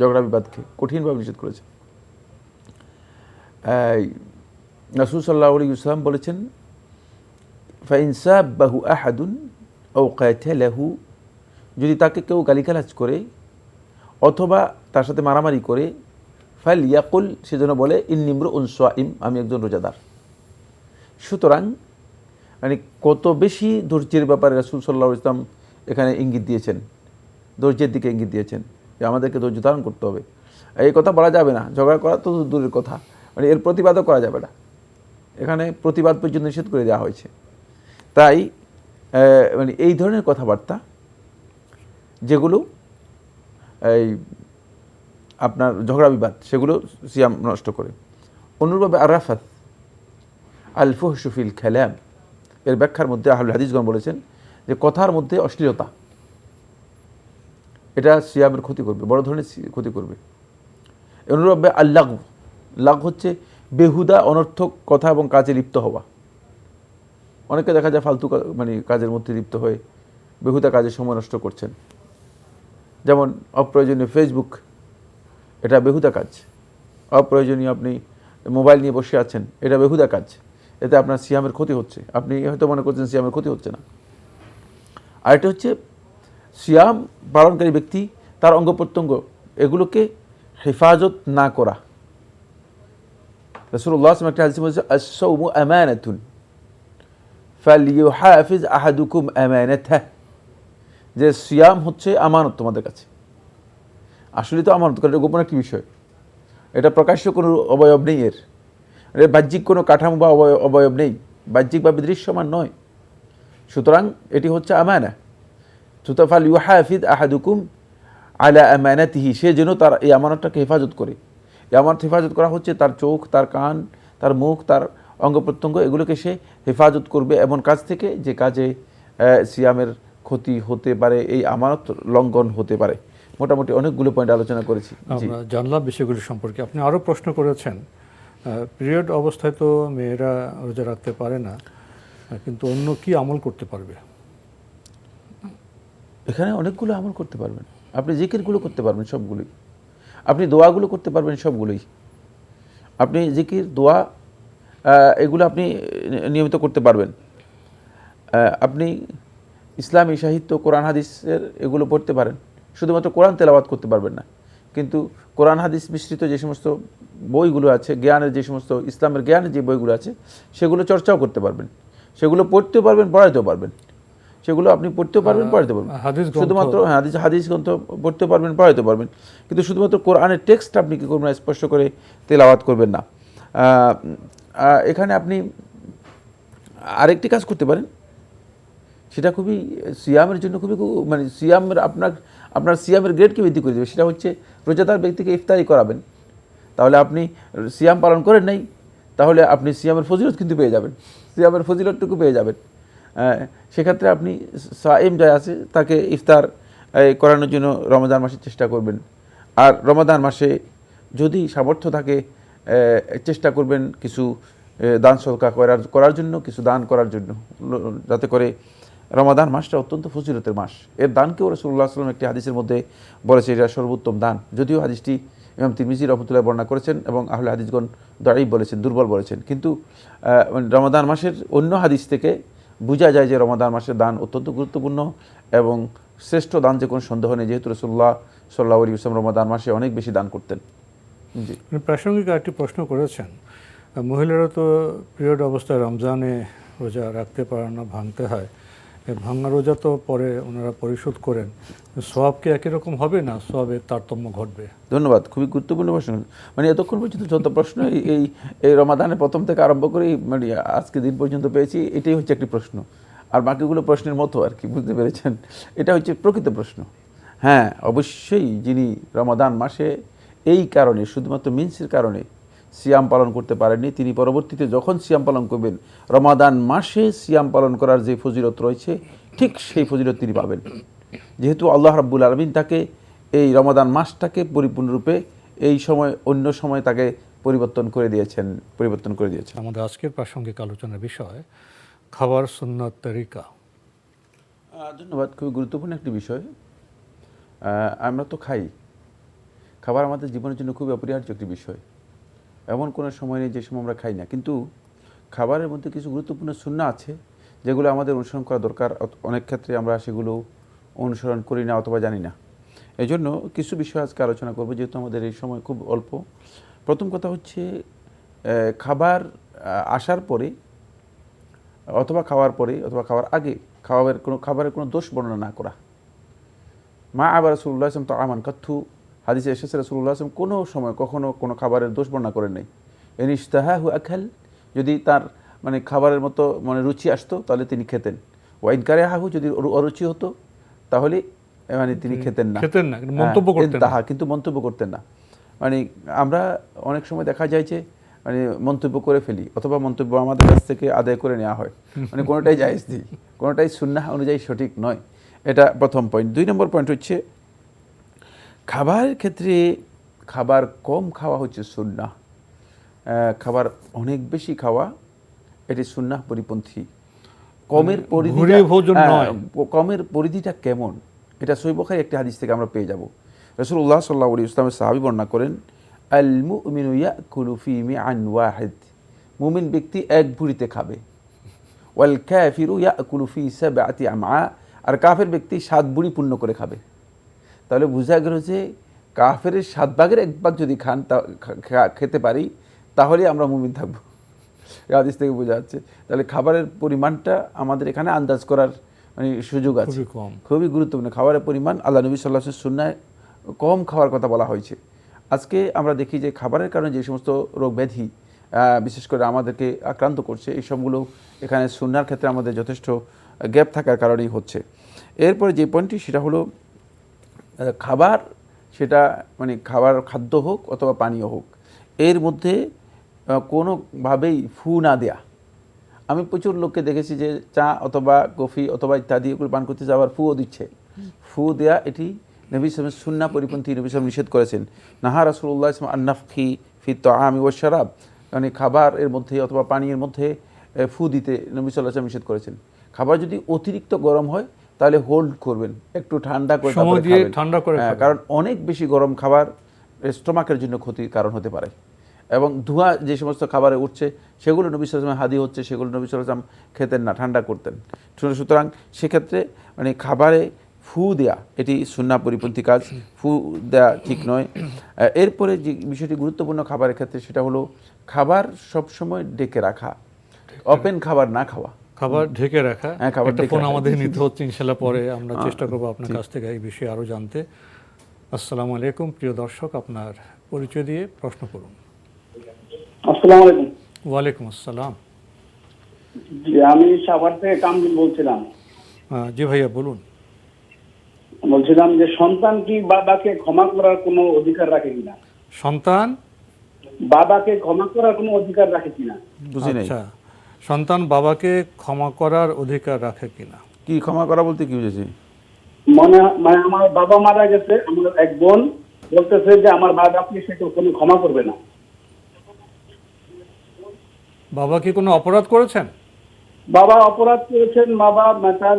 ঝগড়া বিবাদকে কঠিনভাবে নিষেধ করেছেন। রাসূল সাল্লাল্লাহু আলাইহি ওয়াসাল্লাম বলেছেন, ফাইন সাব্বাহু আহাদুন আও কাতালাহু, যদি তাকে কেউ গালিগালাজ করে অথবা তার সাথে মারামারি করে, ফালইয়াকুল, সেজন্য বলে ইন্নী ইমরুউন সাইম, আমি একজন রোজাদার। সুতরাং মানে কত বেশি ধৈর্যের ব্যাপারে রাসূল সাল্লাল্লাহু আলাইহি ওয়াসাল্লাম এখানে ইঙ্গিত দিয়েছেন, ধৈর্যের দিকে ইঙ্গিত দিয়েছেন যে আমাদেরকে ধৈর্য ধারণ করতে হবে। এই কথা বলা যাবে না, ঝগড়া করা তো দূরের কথা, মানে এর প্রতিবাদও করা যাবে না, এখানে প্রতিবাদ পর্যন্ত নিষেধ করে দেওয়া হয়েছে। তাই মানে এই ধরনের কথাবার্তা যেগুলো এই আপনার ঝগড়া বিবাদ, সেগুলো সিয়াম নষ্ট করে। অনুরূপভাবে আরাফাত আল ফুহশু ফিল কালাম, এর ব্যাখ্যার মধ্যে আহলুল হাদিসগণ বলেছেন যে কথার মধ্যে অশ্লীলতা, এটা সিয়ামের ক্ষতি করবে, বড় ধরনের ক্ষতি করবে। অনুরূপভাবে আল্লাগ, লাগ হচ্ছে বেহুদা অনর্থক কথা এবং কাজে লিপ্ত হওয়া। অনেকে দেখা যায় ফালতু মানে কাজের মধ্যে লিপ্ত হয়ে বেহুদা কাজে সময় নষ্ট করছেন। যেমন অপ্রয়োজনীয় ফেসবুক, এটা বেহুদা কাজ। অপ্রয়োজনীয় আপনি মোবাইল নিয়ে বসে আছেন, এটা বেহুদা কাজ, এতে আপনার সিয়ামের ক্ষতি হচ্ছে। আপনি হয়তো মনে করছেন সিয়ামের ক্ষতি হচ্ছে না। আর এটা হচ্ছে সিয়াম পালনকারী ব্যক্তি তার অঙ্গ প্রত্যঙ্গ এগুলোকে হেফাজত না করা। রাসূলুল্লাহ সাল্লাল্লাহু আলাইহি ওয়াসাল্লাম একটা হাদিসে বলেছেন, আস-সাওমু আমানাতুন ফালইউহাফিজ আহাদুকুম আমানাতাহ, যে সিয়াম হচ্ছে আমানত তোমাদের কাছে। আসলে তো আমানত, কারণ এটা গোপন একটি বিষয়, এটা প্রকাশ্য কোনো অবয়ব নেই, এর বাহ্যিক কোনো কাঠামো বা অবয়ব নেই, বাহ্যিক বা দৃশ্যমান নয়। সুতরাং এটি হচ্ছে আমানা। ফাল ইউহাফিজ আহাদুকুম আলা আমানাতিহি, সে যেন তার এই আমানতটাকে হেফাজত করে। এই আমানত হেফাজত করা হচ্ছে তার চোখ, তার কান, তার মুখ, তার অঙ্গ প্রত্যঙ্গ, এগুলোকে সে হেফাজত করবে এমন কাজ থেকে যে কাজে সিয়ামের ক্ষতি হতে পারে, এই আমানত লঙ্ঘন হতে পারে। মোটামুটি অনেকগুলো পয়েন্ট আলোচনা করেছি। আমরা জানলাম বিষয়গুলি সম্পর্কে। আপনি আরও প্রশ্ন করেছেন, পিরিয়ড অবস্থায় তো মেয়েরা রোজা রাখতে পারে না, কিন্তু অন্য কি আমল করতে পারবে? এখানে অনেকগুলো আমল করতে পারবেন, আপনি জিকিরগুলো করতে পারবেন সবগুলোই, আপনি দোয়াগুলো করতে পারবেন সবগুলোই। আপনি জিকির, দোয়া, এগুলো আপনি নিয়মিত করতে পারবেন। আপনি ইসলামী সাহিত্য, কোরআন হাদিসের এগুলো পড়তে পারেন। শুধুমাত্র কোরআন তেলাওয়াত করতে পারবেন না, কিন্তু কোরআন হাদিস মিশ্রিত যে সমস্ত বইগুলো আছে, জ্ঞানের যে সমস্ত ইসলামের জ্ঞানের যে বইগুলো আছে, সেগুলো চর্চাও করতে পারবেন, সেগুলো পড়তেও পারবেন, পড়াইতেও পারবেন। সেগুলো আপনি পড়তেও পারবেন, পড়াইতে পারবেন। শুধুমাত্র হাদিস গ্রন্থ পড়তে পারবেন, পড়াইতে পারবেন, কিন্তু শুধুমাত্র কোরআনের টেক্সট আপনি কী করবেন, স্পষ্ট করে তেলাওয়াত করবেন না। এখানে আপনি আরেকটি কাজ করতে পারেন, সেটা খুবই সিয়ামের জন্য খুবই মানে সিয়ামের আপনার সিয়ামের গ্রেডকে বৃদ্ধি করে দেবে। সেটা হচ্ছে রোজাদার ব্যক্তিকে ইফতারি করাবেন। তাহলে আপনি সিয়াম পালন করেন নাই, তাহলে আপনি সিয়ামের ফজিলত কিন্তু পেয়ে যাবেন, সিয়ামের ফজিলতটুকু পেয়ে যাবেন। সেক্ষেত্রে আপনি সাইম যাই আছে তাকে ইফতার করানোর জন্য রমাদান মাসে চেষ্টা করবেন। আর রমাদান মাসে যদি সামর্থ্য থাকে চেষ্টা করবেন কিছু দান সদকা করার জন্য, কিছু দান করার জন্য, যাতে করে রমাদান মাসটা অত্যন্ত ফজিলতের মাস। এর দানকেও রাসূলুল্লাহ সাল্লাল্লাহু আলাইহি ওয়াসাল্লাম একটি হাদিসের মধ্যে বলেছে এটা সর্বোত্তম দান। যদিও হাদিসটি ইমাম তিরমিজি রহমতুল্লাহ বর্ণনা করেছেন এবং আহলে হাদিসগণ দাঈফ বলেছেন, দুর্বল বলেছেন। কিন্তু রমাদান মাসের অন্য হাদিস থেকে বোঝা যায় যে রমাদান মাসের দান অত্যন্ত গুরুত্বপূর্ণ এবং শ্রেষ্ঠ দান, যে কোনো সন্দেহ নেই, যেহেতু রাসূলুল্লাহ সাল্লাল্লাহু আলাইহি ওয়াসাল্লাম রমাদান মাসে অনেক বেশি দান করতেন। জি, প্রাসঙ্গিক একটি প্রশ্ন করেছেন, মহিলারা তো পিরিয়ড অবস্থায় রমজানে রোজা রাখতে পারে না, ভাঙতে হয়। এই ভাঙা রোজা তো পরে ওনারা পরিশোধ করেন, সওয়াব কি একই রকম হবে না সওয়াবের তারতম্য ঘটবে? ধন্যবাদ, খুবই গুরুত্বপূর্ণ প্রশ্ন। মানে এতক্ষণ পর্যন্ত যত প্রশ্ন এই রমাদানের প্রথম থেকে আরম্ভ করে মানে আজকে দিন পর্যন্ত পেয়েছি, এটাই হচ্ছে একটি প্রশ্ন। আর বাকিগুলো প্রশ্নের মতো আর কি, বুঝতে পেরেছেন? এটা হচ্ছে প্রকৃত প্রশ্ন। হ্যাঁ, অবশ্যই যিনি রমাদান মাসে এই কারণে, শুধুমাত্র মিন্সের কারণে সিয়াম পালন করতে পারেননি, তিনি পরবর্তীতে যখন সিয়াম পালন করবেন, রমাদান মাসে সিয়াম পালন করার যে ফজিলত রয়েছে ঠিক সেই ফজিলত তিনি পাবেন, যেহেতু আল্লাহ রাব্বুল আলামিন তাকে এই রমাদান মাসটাকে পরিপূর্ণরূপে এই সময় অন্য সময় তাকে পরিবর্তন করে দিয়েছেন। আমাদের আজকের প্রাসঙ্গিক আলোচনার বিষয় খাবার সুন্নাত তরিকা। ধন্যবাদ, খুবই গুরুত্বপূর্ণ একটি বিষয়। আমরা তো খাই, খাবার আমাদের জীবনের জন্য খুবই অপরিহার্য একটি বিষয়। এমন কোনো সময় নেই যে সময় আমরা খাই না, কিন্তু খাবারের মধ্যে কিছু গুরুত্বপূর্ণ সুন্নাহ আছে যেগুলো আমাদের অনুসরণ করা দরকার। অনেক ক্ষেত্রে আমরা সেগুলো অনুসরণ করি না অথবা জানি না। এই জন্য কিছু বিষয় আজকে আলোচনা করব, যেহেতু আমাদের এই সময় খুব অল্প। প্রথম কথা হচ্ছে খাবার আসার পরে অথবা খাওয়ার পরে অথবা খাওয়ার আগে খাবারের কোনো দোষ বর্ণনা না করা। মা আবার রাসূলুল্লাহ সাল্লাল্লাহু আলাইহি ওয়াসাল্লাম তো আমান কাথু হাদিসে এসেছে, রাসূলুল্লাহ সাল্লাল্লাহু আলাইহি ওয়াসাল্লাম কোনো সময় কখনো কোনো খাবারের দোষ বর্ণনা করেন নাই। ইনইশতাহাহু আকাল, যদি তার মানে খাবারের মতো মানে রুচি আসতো তাহলে তিনি খেতেন। ওয়াইন কারিহাহু, যদি অরুচি হতো তাহলে মানে তিনি খেতেন না, কিন্তু মন্তব্য করতেন না। কিন্তু মন্তব্য করতেন না। মানে আমরা অনেক সময় দেখা যায় যে মানে মন্তব্য করে ফেলি, অথবা মন্তব্য আমাদের কাছ থেকে আদায় করে নেওয়া হয়। মানে কোনোটাই জায়েজ নেই, কোনোটাই সুন্নাহ অনুযায়ী সঠিক নয়। এটা প্রথম পয়েন্ট। 2 নম্বর পয়েন্ট হচ্ছে খাবারের ক্ষেত্রে খাবার কম খাওয়া হচ্ছে সুন্নাহ, খাবার অনেক বেশি খাওয়া এটি সুন্নাহ পরিপন্থী। কমের পরিধিটা কেমন, এটা সহিহ বুখারী একটি হাদিস থেকে আমরা পেয়ে যাব। রাসূলুল্লাহ সাল্লাল্লাহু আলাইহি ওয়াসাল্লামের সাহাবী বর্ণনা করেন, আল মুমিনু ইয়াকুলু ফি মিআন ওয়াহিদ, মুমিন ব্যক্তি এক ভুঁড়িতে খাবে। ওয়াল কাফিরু ইয়াকুলু ফি সাবআতি আমআ, আর কাফের ব্যক্তি 7 ভুঁড়ি পূর্ণ করে খাবে। তাহলে বোঝা গেল যে কাফেরের 7 ভাগের 1 ভাগ যদি খেতে পারি তাহলে আমরা মুমিন থাকবো। এই হাদিস থেকে বোঝা যাচ্ছে তাহলে খাবারের পরিমাণটা আমাদের এখানে আন্দাজ করার মানে সুযোগ আছে। খুবই গুরুত্বপূর্ণ খাবারের পরিমাণ। আল্লাহ নবী সাল্লাল্লাহু আলাইহি ওয়াসাল্লামের সুন্নায় কম খাওয়ার কথা বলা হয়েছে। আজকে আমরা দেখি যে খাবারের কারণে যে সমস্ত রোগ ব্যাধি বিশেষ করে আমাদেরকে আক্রান্ত করছে, এই সবগুলো এখানে সুন্নাহর ক্ষেত্রে আমাদের যথেষ্ট গ্যাপ থাকার কারণেই হচ্ছে। এরপরে যে পয়েন্টটি সেটা হলো খাবার, সেটা মানে খাদ্য হোক অথবা পানীয় হোক, এর মধ্যে কোনোভাবেই ফু না দেয়া। আমি প্রচুর লোককে দেখেছি যে চা অথবা কফি অথবা ইত্যাদি এগুলো পান করতে যাওয়ার ফুও দিচ্ছে। ফু দেয়া এটি নবী সাল্লাল্লাহু আলাইহি সুন্নাহ পরিপন্থী, নবী সাল্লাল্লাহু আলাইহি নিষেধ করেছেন। নাহা রাসূলুল্লাহ সাল্লাল্লাহু আলাইহি আন-নাফখি ফি তাআমি ওয়াশ শারাব, মানে খাবারের মধ্যে অথবা পানীয়ের মধ্যে ফু দিতে নবী সাল্লাল্লাহু আলাইহি নিষেধ করেছেন। খাবার যদি অতিরিক্ত গরম হয় তাহলে হোল্ড করবেন, একটু ঠান্ডা করে খাবেন, কারণ অনেক বেশি গরম খাবার স্টোমাকের জন্য ক্ষতির কারণ হতে পারে। এবং ধোঁয়া যে সমস্ত খাবারে উঠছে সেগুলো নবী সাল্লাল্লাহু আলাইহি হাদি হচ্ছে, সেগুলো নবী সাল্লাল্লাহু আলাইহি খেতেন না, ঠান্ডা করতেন। সুতরাং সেক্ষেত্রে মানে খাবারে ফু দেয়া এটি সুন্নাহ পরিপন্থী কাজ, ফু দেয়া ঠিক নয়। এরপরে যে বিষয়টি গুরুত্বপূর্ণ খাবারের ক্ষেত্রে সেটা হলো খাবার সবসময় ডেকে রাখা, ওপেন খাবার না খাওয়া, খাবার ঢেকে রাখা। একটা ফোন আমাদের নিতে হচ্ছে, ইনশাআল্লাহ পরে আমরা চেষ্টা করবো আপনার কাছ থেকে এই বিষয়ে আরও জানতে। আসসালামু আলাইকুম, প্রিয় দর্শক, আপনার পরিচয় দিয়ে প্রশ্ন করুন। আসসালামু আলাইকুম। ওয়ালাইকুম আসসালাম। জি, আমি সাভার থেকে কামরুল বলছিলাম। জি ভাইয়া বলুন। বলছিলাম যে সন্তান কি বাবাকে ক্ষমা করার কোনো অধিকার রাখে কিনা? সন্তান বাবাকে ক্ষমা করার কোনো অধিকার রাখে কিনা? আচ্ছা, সন্তান বাবাকে ক্ষমা করার অধিকার রাখে কিনা? কি ক্ষমা করা বলতে কি বুঝেছি? মানে আমার বাবা মারা গেছে, আমার এক বোন বলতেছে যে আমার বাবা আপনি সেটা কোনো ক্ষমা করবে না। বাবা কি কোনো অপরাধ করেছেন? বাবা অপরাধ করেছেন, বাবা তার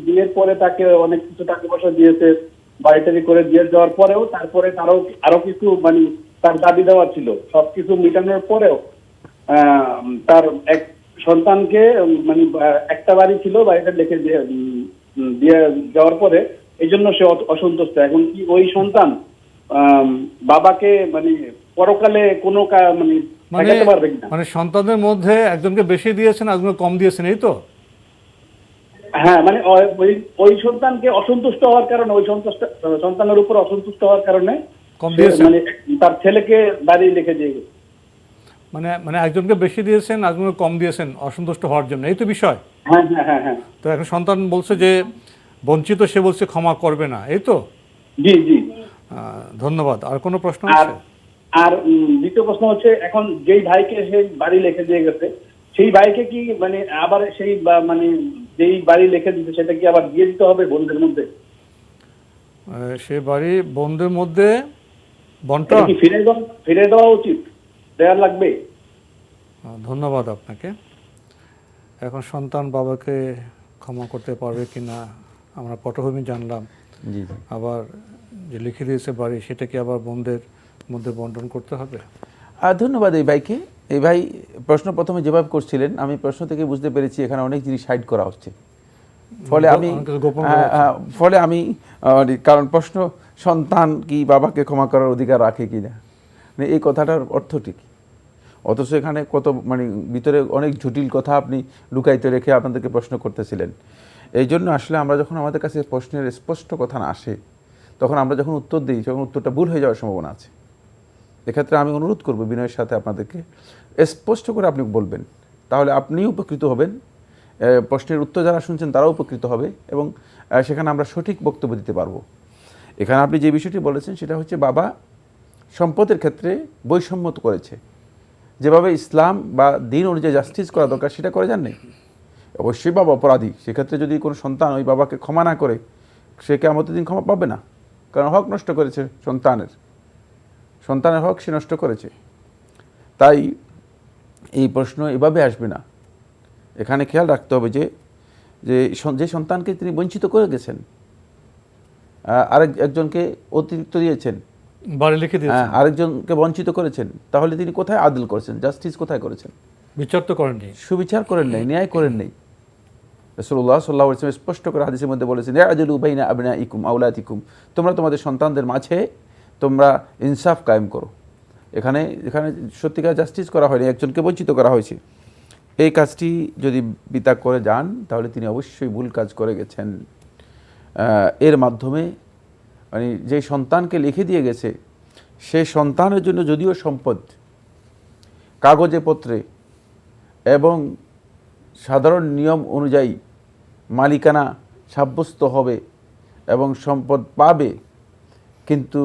বিয়ের পরে তাকে অনেক কিছু টাকা পয়সা দিয়েছে, বাড়িটারি করে দিয়ে দেওয়ার পরেও তারপরে আরো কিছু মানে তার দাবি দেওয়া ছিল, সবকিছু মেটানোর পরেও তার এক সন্তানকে মানে একটা বাড়ি ছিল, বাড়িটা লিখে দিয়ে যাওয়ার পরে এই জন্য সে অসন্তুষ্ট। এখন কি ওই সন্তান বাবাকে মানে পরকালে কোনো মানে ঠেকাতে পারবে কিনা? মানে সন্তানদের মধ্যে একজনকে বেশি দিয়েছেন, একজনকে কম দিয়েছেন, এই তো? হ্যাঁ, মানে ওই সন্তানকে অসন্তুষ্ট হওয়ার কারণে, ওই সন্তানের উপর অসন্তুষ্ট হওয়ার কারণে কম দিয়েছেন, মানে তার ছেলেকে বাড়ি লিখে দিয়ে গেছে। মানে একজনকে বেশি দিয়েছেন, একজনকে কম দিয়েছেন অসন্তুষ্ট হওয়ার জন্য, এই তো বিষয়? হ্যাঁ হ্যাঁ হ্যাঁ হ্যাঁ। তো এখন সন্তান বলছে যে বঞ্চিত, সে বলছে ক্ষমা করবে না, এই তো? জি জি। ধন্যবাদ। আর কোনো প্রশ্ন আছে? আর দ্বিতীয় প্রশ্ন হচ্ছে, এখন যেই ভাইকে সেই বাড়ি লিখে দিয়ে গেছে, সেই ভাইকে কি মানে আবার সেই মানে যেই বাড়ি লিখে দিতে সেটা কি আবার দিয়ে দিতে হবে বোনদের মধ্যে? সে বাড়ি বোনদের মধ্যে বন্টন কি ফিরে দেওয়া উচিত, দেওয়া লাগবে? ধন্যবাদ আপনাকে। এখন সন্তান বাবাকে ক্ষমা করতে পারবে কিনা আমরা পটভূমি জানলাম। জি। আবার যে লিখে দিয়েছে বাড়ি, সেটা কি আবার বোনদের মধ্যে বন্টন করতে হবে? ধন্যবাদ এই ভাইকে। এই ভাই প্রশ্ন প্রথমে জবাব করছিলেন, আমি প্রশ্ন থেকে বুঝতে পেরেছি এখানে অনেক জিনিস হাইড করা হচ্ছে। ফলে আমি কারণ প্রশ্ন, সন্তান কি বাবাকে ক্ষমা করার অধিকার রাখে কি না, মানে এই কথাটার অর্থ ঠিক। অথচ এখানে কত মানে ভিতরে অনেক জটিল কথা আপনি লুকাইতে রেখে আপনাদেরকে প্রশ্ন করতেছিলেন। এই জন্য আসলে আমরা যখন আমাদের কাছে প্রশ্নের স্পষ্ট কথা না আসে, তখন আমরা যখন উত্তর দিই, তখন উত্তরটা ভুল হয়ে যাওয়ার সম্ভাবনা আছে। এক্ষেত্রে আমি অনুরোধ করব বিনয়ের সাথে আপনাদেরকে স্পষ্ট করে আপনি বলবেন, তাহলে আপনিও উপকৃত হবেন, প্রশ্নের উত্তর যারা শুনছেন তারাও উপকৃত হবে, এবং সেখানে আমরা সঠিক বক্তব্য দিতে পারবো। এখানে আপনি যে বিষয়টি বলেছেন সেটা হচ্ছে বাবা সম্পদের ক্ষেত্রে বৈষম্য করেছে, যেভাবে ইসলাম বা দিন অনুযায়ী জাস্টিস করা দরকার সেটা করে যাননি। অবশ্যই বাবা অপরাধী, সেক্ষেত্রে যদি কোনো সন্তান ওই বাবাকে ক্ষমা না করে, সে কিয়ামতের দিন ক্ষমা পাবে না, কারণ হক নষ্ট করেছে, সন্তানের হক সে নষ্ট করেছে। তাই এই প্রশ্ন এভাবে আসবে না। এখানে খেয়াল রাখতে হবে যে যে সন্তানকে তিনি বঞ্চিত করে গেছেন, একজনকে অতিরিক্ত দিয়েছেন, বাড়ি লিখে দিয়েছেন, আরেকজনকে বঞ্চিত করেছেন, তাহলে তিনি কোথায় আদল করেছেন, জাস্টিস কোথায় করেছেন? বিচার তো করেননি, সুবিচার করেন নাই, ন্যায় করেন নাই। রাসূলুল্লাহ সাল্লাল্লাহু আলাইহি ওয়াসাল্লাম স্পষ্ট করে হাদিসের মধ্যে বলেছেন, ইয়া'দিলু বাইনা আবনাইকুম আওলাদিকুম, তোমরা তোমাদের সন্তানদের মাঝে তোমরা ইনসাফ কায়েম করো। এখানে সত্যিকার জাস্টিস করা হয়নি, একজনকে বঞ্চিত করা হয়েছে। এই কাজটি যদি পিতা করে যান, তাহলে তিনি অবশ্যই ভুল কাজ করে গেছেন। এর মাধ্যমে মানে যে সন্তানকে লিখে দিয়ে গেছে, সেই সন্তানের জন্য যদিও সম্পদ কাগজে পত্রে এবং সাধারণ নিয়ম অনুযায়ী মালিকানা সাব্যস্ত হবে এবং সম্পদ পাবে, কিন্তু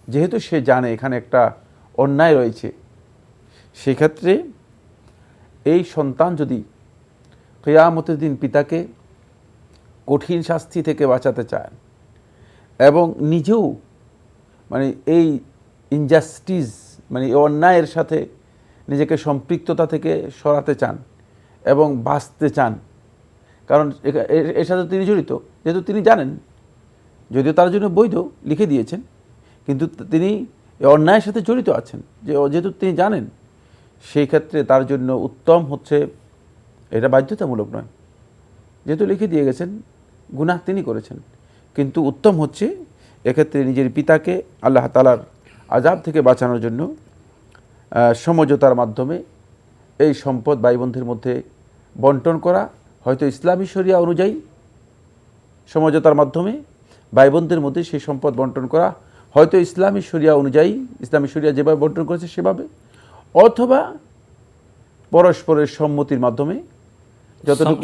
যেহেতু সে জানে এখানে একটা অন্যায় রয়েছে, সেক্ষেত্রে এই সন্তান যদি কিয়ামতের দিন পিতাকে কঠিন শাস্তি থেকে বাঁচাতে চান এবং নিজেও মানে এই ইনজাস্টিস মানে অন্যায়ের সাথে নিজেকে সম্পৃক্ততা থেকে সরাতে চান এবং বাঁচতে চান, কারণ এর সাথে তিনি জড়িত, যেহেতু তিনি জানেন, যদিও তার জন্য বৈধ লিখে দিয়েছেন, কিন্তু তিনি অন্যায়ের সাথে জড়িত আছেন, যেহেতু তিনি জানেন, সেই ক্ষেত্রে তার জন্য উত্তম হচ্ছে, এটা বাধ্যতামূলক নয়, যেহেতু লিখে দিয়ে গেছেন, গুনাহ তিনি করেছেন, কিন্তু উত্তম হচ্ছে এক্ষেত্রে নিজের পিতাকে আল্লাহ তাআলার আযাব থেকে বাঁচানোর জন্য সমঝোতার মাধ্যমে এই সম্পদ ভাই বোনদের মধ্যে বন্টন করা, হয়তো ইসলামী শরিয়া অনুযায়ী সমঝোতার মাধ্যমে ভাই বোনদের মধ্যে সেই সম্পদ বন্টন করা, হয়তো ইসলামী শরিয়া অনুযায়ী, ইসলামী শরিয়া যেভাবে বন্টন করেছে সেভাবে, অথবা পরস্পরের সম্মতির মাধ্যমে, যতটুকু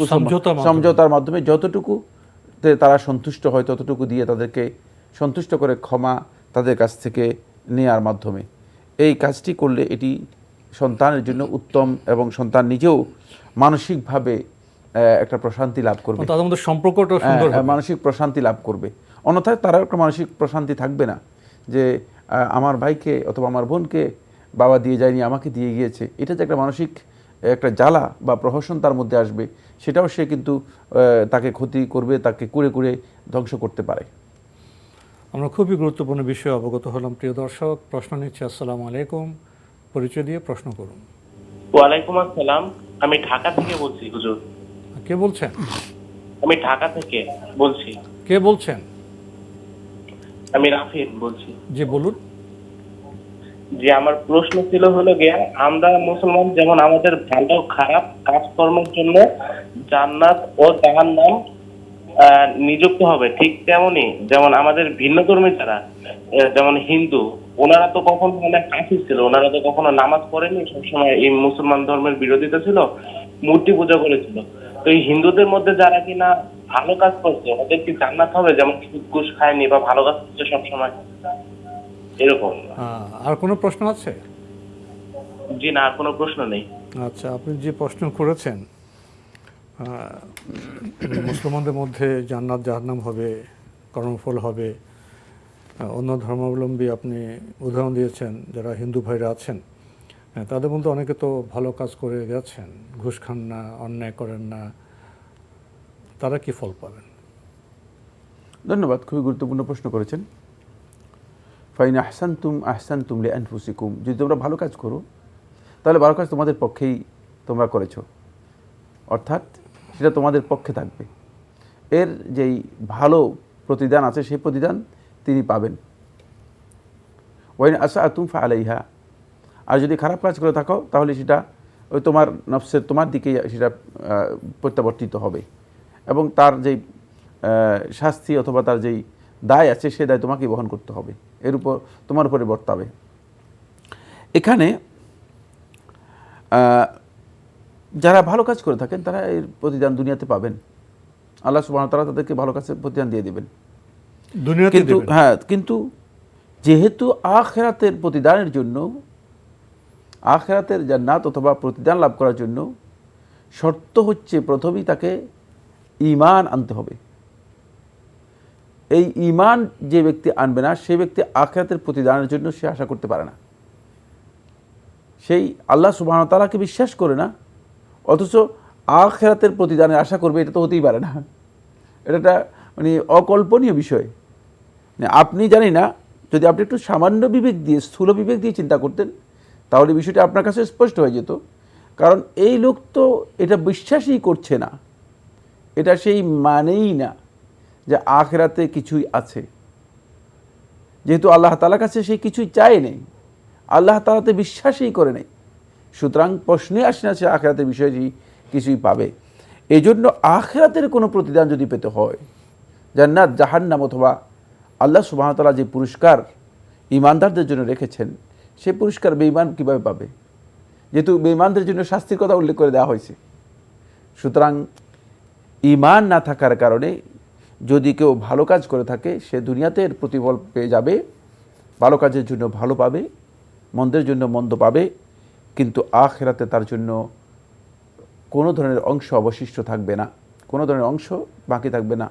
সমঝোতার মাধ্যমে যতটুকু তারা সন্তুষ্ট হয় ততটুকু দিয়ে তাদেরকে সন্তুষ্ট করে ক্ষমা তাদের কাছ থেকে নেয়ার মাধ্যমে। এই কাজটি করলে এটি সন্তানের জন্য উত্তম এবং সন্তান নিজেও মানসিকভাবে একটা প্রশান্তি লাভ করবে, তাদের মধ্যে সম্পর্কটা সুন্দর হবে, মানসিক প্রশান্তি লাভ করবে। অন্যথায় তারা একটা মানসিক প্রশান্তি থাকবে না যে আমার ভাইকে অথবা আমার বোনকে বাবা দিয়ে যায়নি, আমাকে দিয়ে গিয়েছে, এটা যে একটা মানসিক একটা জ্বালা বা প্রহসন তার মধ্যে আসবে, সেটাও সে কিন্তু তাকে ক্ষতি করবে, তাকে কুড়ে কুড়ে ধ্বংস করতে পারে। আমরা খুবই গুরুত্বপূর্ণ বিষয়ে অবগত হলাম। প্রিয় দর্শক, প্রশ্ন নিচ্ছে। আসসালামু আলাইকুম, পরিচয় দিয়ে প্রশ্ন করুন। ওয়ালাইকুম আসসালাম, আমি ঢাকা থেকে বলছি হুজুর। কে বলছেন? আমি ঢাকা থেকে বলছি। কে বলছেন? আমি রাফিদ বলছি। জি বলুন। যে আমার প্রশ্ন ছিল হলো গিয়া, আমরা মুসলমান যেমন আমাদের ভালো খারাপ কাজকর্মের জন্য জান্নাত ও জাহান্নাম নিযুক্ত হবে, ঠিক তেমনি যেমন আমাদের ভিন্ন ধর্মী যারা যেমন হিন্দু, ওনারা তো কখনো মানে কাফির ছিল, ওনারা তো কখনো নামাজ পড়েনি, সবসময় এই মুসলমান ধর্মের বিরোধিতা ছিল, মূর্তি পূজা করেছিল। তো এই হিন্দুদের মধ্যে যারা কিনা ভালো কাজ করছে ওদের কি জান্নাত হবে, যেমন সুদ ঘুষ খায়নি বা ভালো কাজ করছে সবসময়, এরকম? আর কোনো প্রশ্ন আছে? জি না, আর কোনো প্রশ্ন নেই। আচ্ছা, আপনি যে প্রশ্ন করেছেন, মুসলমানদের মধ্যে জান্নাত জাহান্নাম হবে, কর্মফল হবে, অন্য ধর্মাবলম্বী আপনি উদাহরণ দিয়েছেন যারা হিন্দু ভাইরা আছেন, তাদের মধ্যে অনেকে তো ভালো কাজ করে গেছেন, ঘুষ খান না, অন্যায় করেন না, তারা কি ফল পাবেন? ধন্যবাদ, খুবই গুরুত্বপূর্ণ প্রশ্ন করেছেন। ফাইন আহসানতুম লিআনফুসিকুম, যদি তোমরা ভালো কাজ করো তাহলে ভালো কাজ তোমাদের পক্ষেই তোমরা করেছো, অর্থাৎ সেটা তোমাদের পক্ষে থাকবে। এর যেই ভালো প্রতিদান আছে সেই প্রতিদান তিনি পাবেন। ওয়াইন আসাআতুম ফাআলাইহা, আর যদি খারাপ কাজ করে থাকো তাহলে সেটা ওই তোমার নফসের তোমার দিকেই সেটা প্রত্যাবর্তিত হবে, এবং তার যেই শাস্তি অথবা তার যেই দায় আছে সে দায় তোমাকে বহন করতে হবে, এর উপর তোমার উপরে বর্তাবে। এখানে যারা ভালো কাজ করে থাকেন তারা এর প্রতিদান দুনিয়াতে পাবেন। আল্লাহ সুবহানাহু ওয়া তাআলা তাদেরকে ভালো কাজের প্রতিদান দিয়ে দিবেন দুনিয়াতে। কিন্তু কিন্তু যেহেতু আখিরাতের প্রতিদানের জন্য, আখিরাতের জান্নাত অথবা প্রতিদান লাভ করার জন্য শর্ত হচ্ছে প্রথমেই তাকে ঈমান আনতে হবে। এই ঈমান যে ব্যক্তি আনবে না সে ব্যক্তি আখিরাতের প্রতিদানের জন্য সে আশা করতে পারে না। সেই আল্লাহ সুবহানাহু ওয়া তাআলাকে বিশ্বাস করে না, অথচ আখিরাতের প্রতিদানের আশা করবে, এটা তো হতেই পারে না। এটা মানে অকল্পনীয় বিষয়। আপনি জানি না, যদি আপনি একটু সামান্য বিবেক দিয়ে, স্থূল বিবেক দিয়ে চিন্তা করতেন তাহলে বিষয়টা আপনার কাছে স্পষ্ট হয়ে যেত। কারণ এই লোক তো এটা বিশ্বাসই করছে না, এটা সেই মানেই না যে আখিরাতে কিছুই আছে। যেহেতু আল্লাহ তাআলার কাছে সেই কিছুই চায় নেই, আল্লাহ তাআলাতে বিশ্বাসই করে নেই, সুতরাং প্রশ্নে আসে না সে আখিরাতের বিষয়টি কিছুই পাবে। এই জন্য আখিরাতের কোনো প্রতিদান যদি পেতে হয়, জান্নাত জাহান্নাম অথবা আল্লাহ সুবহানাহু ওয়া তাআলা যে পুরস্কার ঈমানদারদের জন্য রেখেছেন সেই পুরস্কার বেঈমান কীভাবে পাবে, যেহেতু বেঈমানদের জন্য শাস্তির কথা উল্লেখ করে দেওয়া হয়েছে। সুতরাং ঈমান না থাকার কারণে যদি কেউ ভালো কাজ করে থাকে সে দুনিয়াতে এর প্রতিফল পেয়ে যাবে, ভালো কাজের জন্য ভালো পাবে, মন্দের জন্য মন্দ পাবে, কিন্তু আখিরাতে তার জন্য কোনো ধরনের অংশ অবশিষ্ট থাকবে না, কোনো ধরনের অংশ বাকি থাকবে না।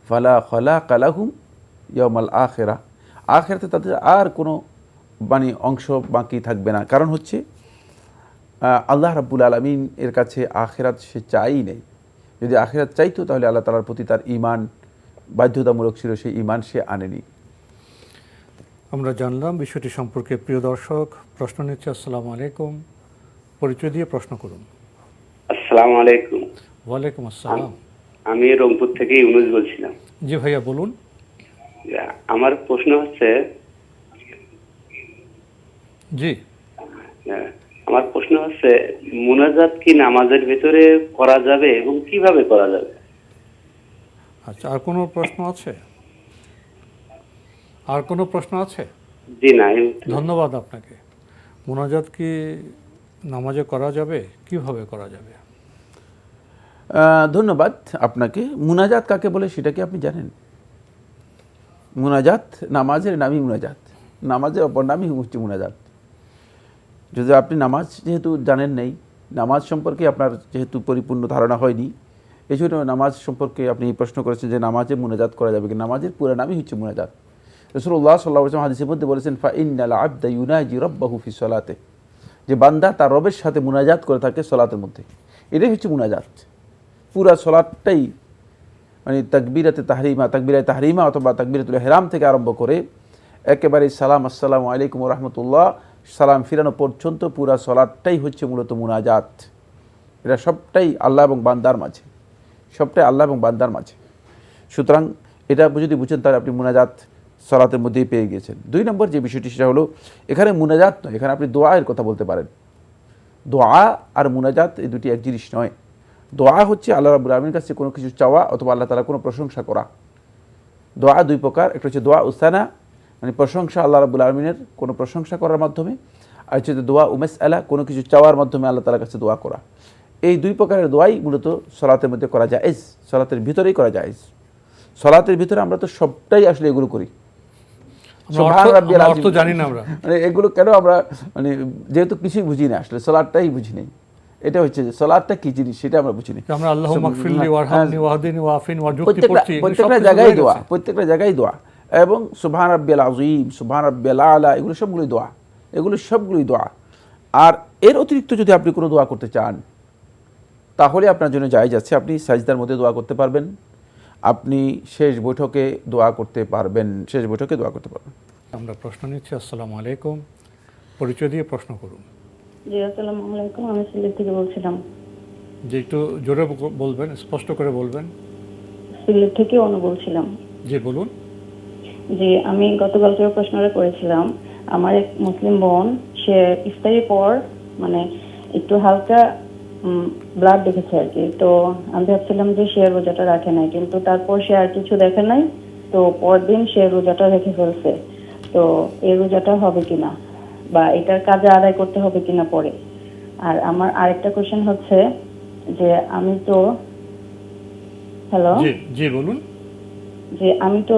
ফালা খালাকা লাহুম ইয়াউমাল আখিরা, আখিরাতে তাদের আর কোনো অংশ বাকি থাকবে না। কারণ হচ্ছে আল্লাহ রাব্বুল আলামিন এর কাছে আখিরাত সে চাই নেই। যদি আখিরাত চাইতো তাহলে আল্লাহ তাআলার প্রতি তার ঈমান বাধ্যতামূলক ছিল, সেই ঈমান সে আনেনি। আমরা জানলাম বিষয়টি সম্পর্কে। প্রিয় দর্শক, প্রশ্ন নিচ্ছে। আসসালামু আলাইকুম, পরিচয় দিয়ে প্রশ্ন করুন। আসসালামু আলাইকুম। ওয়ালাইকুম আসসালাম। আমি রংপুর থেকে ইউনুস বলছিলাম। জি ভাইয়া বলুন। আমার প্রশ্ন হচ্ছে, জি আমার প্রশ্ন হচ্ছে মুনাজাত কি নামাজের ভিতরে করা যাবে এবং কিভাবে করা যাবে? আচ্ছা, আর কোনো প্রশ্ন আছে? আর কোনো প্রশ্ন আছে? জি না। ধন্যবাদ আপনাকে। মুনাজাত কি নামাজে করা যাবে, কিভাবে করা যাবে? ধন্যবাদ আপনাকে। মুনাজাত কাকে বলে সেটা কি আপনি জানেন? মুনাজাত নামাজের নামই মুনাজাত, নামাজের অপর নামই হচ্ছে মুনাজাত। যদি আপনি নামাজ যেহেতু জানেন নেই, নামাজ সম্পর্কে আপনার যেহেতু পরিপূর্ণ ধারণা হয়নি, এই জন্য নামাজ সম্পর্কে আপনি প্রশ্ন করেছেন যে নামাজে মুনাজাত করা যাবে কি। নামাজের পুরো নামই হচ্ছে মুনাজাত। রাসূলুল্লাহ সাল্লাল্লাহু আলাইহি ওয়াসাল্লাম হাদিসের মধ্যে বলেছেন, ফাইন্নাল আবদা ইউনাজি রাব্বাহু ফি সলাতে, যে বান্দা তার রবের সাথে মুনাজাত করে থাকে সলাতের মধ্যে, এটাই হচ্ছে মুনাজাত। পুরা সলাতটাই মানে তাকবীরাতে তাহরিমা অথবা তাকবীরাতুল ইহরাম থেকে আরম্ভ করে একেবারে সালাম আসসালামু আলাইকুম ওয়া রাহমাতুল্লাহ সালাম ফিরানো পর্যন্ত পুরা সালাতটাই হচ্ছে মূলত মুনাজাত। এটা সবটাই আল্লাহ এবং বান্দার মাঝে, সুতরাং এটা যদি বুঝেন তাহলে আপনি মুনাজাত সালাতের মধ্যেই পেয়ে গিয়েছেন। 2 নম্বর যে বিষয়টি সেটা হলো এখানে মুনাজাত নয়, এখানে আপনি দোয়ায়ের কথা বলতে পারেন। দোয়া আর মুনাজাত এই দুটি এক জিনিস নয়। দোয়া হচ্ছে আল্লাহ রাব্বুল আলামিনের কাছে কোনো কিছু চাওয়া অথবা আল্লাহ তাআলার কোনো প্রশংসা করা। দোয়া 2 প্রকার, একটা হচ্ছে দোয়া উসানা, মানে প্রশংসা আল্লাহ রাব্বুল আলামিনের কোনো প্রশংসা করার মাধ্যমে, আর হচ্ছে দোয়া উমাসআলা, কোনো কিছু চাওয়ার মাধ্যমে আল্লাহ তাআলার কাছে দোয়া করা। এই 2 প্রকারের দোয়াই মূলত সালাতের মধ্যে করা জায়েজ, সালাতের ভিতরেই করা জায়েজ। সালাতের ভিতরে আমরা তো সবটাই আসলে এগুলো করি, সুবহান রাব্বিয়াল আযীম, অর্থ জানি না আমরা, মানে এগুলো কেন আমরা মানে যেহেতু কিছুই বুঝি না, আসলে সালাতটাই বুঝি নাই। এটা হচ্ছে যে সালাতটা কি জিনিস সেটা আমরা বুঝি না। আমরা আল্লাহুম্মা গফিরলি ওয়ারহামনি ওয়াহদিনি ওয়াফিনি ওয়ারযুকনি পড়ছি, প্রত্যেকটা জায়গায় দোয়া এবং সুবহান রাব্বিয়াল আযীম, সুবহান রাব্বিয়াল আলা, এগুলো সবগুলোই দোয়া। আর এর অতিরিক্ত যদি আপনি কোনো দোয়া করতে চান তাহলে আপনার জন্য জায়েজ আছে, আপনি সাজদার মধ্যে দোয়া করতে পারবেন, আপনি শেষ বৈঠকে দোয়া করতে পারবেন। আমরা প্রশ্ন নিচ্ছি। আসসালামু আলাইকুম, পরিচয় দিয়ে প্রশ্ন করুন। জি আসসালামু আলাইকুম, আমি সিলেট থেকে বলছিলাম। যে একটু জোরে বলবেন, স্পষ্ট করে বলবেন। সিলেট থেকে অনু বলছিলাম। জি বলুন। জি, আমি গতকালকে প্রশ্নটা করেছিলাম। আমার এক মুসলিম বোন, সে ইফতারির পর মানে একটু হালকা ব্লাড দেখেছে আর কি। তো আমি ভাবছিলাম যে সে রোজাটা রাখে নাই, কিন্তু তারপর সে আর কিছু দেখে নাই, তো পরদিন সে রোজাটা রেখে ফেলছে। তো এই রোজাটা হবে কিনা বা এটার কাজে আদায় করতে হবে কিনা পরে। আর আমার আরেকটা কোশ্চেন হচ্ছে যে আমি তো জি বলুন। যে আমি তো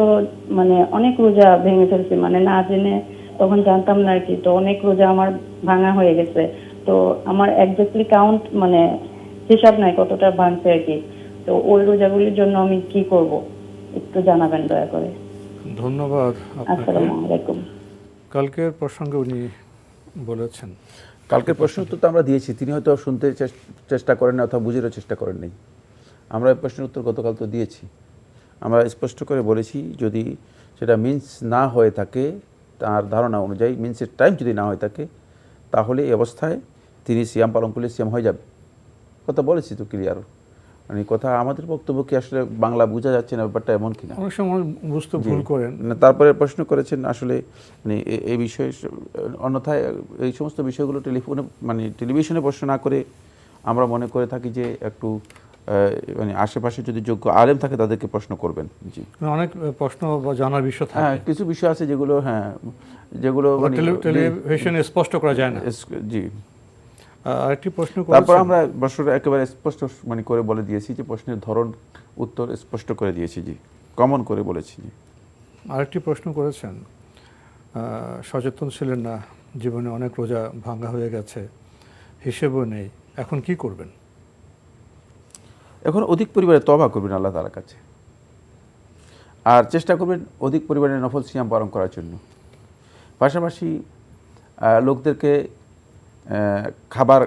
মানে অনেক রোজা ভেঙে ফেলছি, মানে না জেনে, তখন জানতাম না আর কি। তো অনেক রোজা আমার ভাঙা হয়ে গেছে। তো আমার এক্স্যাক্টলি কাউন্ট মানে হিসাব নাই কতটা ভাঙছে আর কি। তো ওই রোজাগুলির জন্য আমি কি করব একটু জানাবেন দয়া করে। ধন্যবাদ আপনাকে। আসসালামু আলাইকুম। কালকের প্রসঙ্গে উনি বলেছেন, কালকের প্রশ্ন উত্তর তো আমরা দিয়েছি, তিনি হয়তো শুনতে চেষ্টা করেন না অথবা বুঝেরও চেষ্টা করেন নাই। আমরা এই প্রশ্নের উত্তর গতকাল তো দিয়েছি। আমরা স্পষ্ট করে বলেছি যদি সেটা মিন্স না হয়ে থাকে, তার ধারণা অনুযায়ী মিন্সের টাইম যদি না হয়ে থাকে, তাহলে এই অবস্থায় তিনি সিয়াম পালন করলে সিয়াম হয়ে যাবে। কথা বলেছি তো ক্লিয়ার। মানে কথা আমাদের বক্তব্য কি আসলে বাংলা বোঝা যাচ্ছে না, ব্যাপারটা এমন কিনা অনেক সময় বুঝতে ভুল করেন। তারপরে প্রশ্ন করেছেন আসলে মানে এই বিষয়ে, অন্যথায় এই সমস্ত বিষয়গুলো টেলিভিশনে প্রশ্ন না করে আমরা মনে করে থাকি যে একটু মানে আশেপাশে যদি যোগ্য আলেম থাকে তাদেরকে প্রশ্ন করবেন। জি, অনেক প্রশ্ন বা জানার বিষয় থাকে। হ্যাঁ, কিছু বিষয় আছে যেগুলো টেলিভিশনে স্পষ্ট করা যায় না। জি, আরেকটি প্রশ্ন তারপর আমরা প্রশ্নটা একেবারে স্পষ্ট মানে করে বলে দিয়েছি যে প্রশ্নের ধরন উত্তর স্পষ্ট করে দিয়েছি। জি, কমন করে বলেছি। জি, আরেকটি প্রশ্ন করেছেন, সচেতন ছিলেন না, জীবনে অনেক রোজা ভাঙা হয়ে গেছে, হিসেবও নেই, এখন কি করবেন? এখন অধিক পরিমাণে তওবা করবেন আল্লাহ তাআলার কাছে, আর চেষ্টা করবেন অধিক পরিমাণে নফল সিয়াম পালন করার জন্য। পাশাপাশি লোকদেরকে খাবার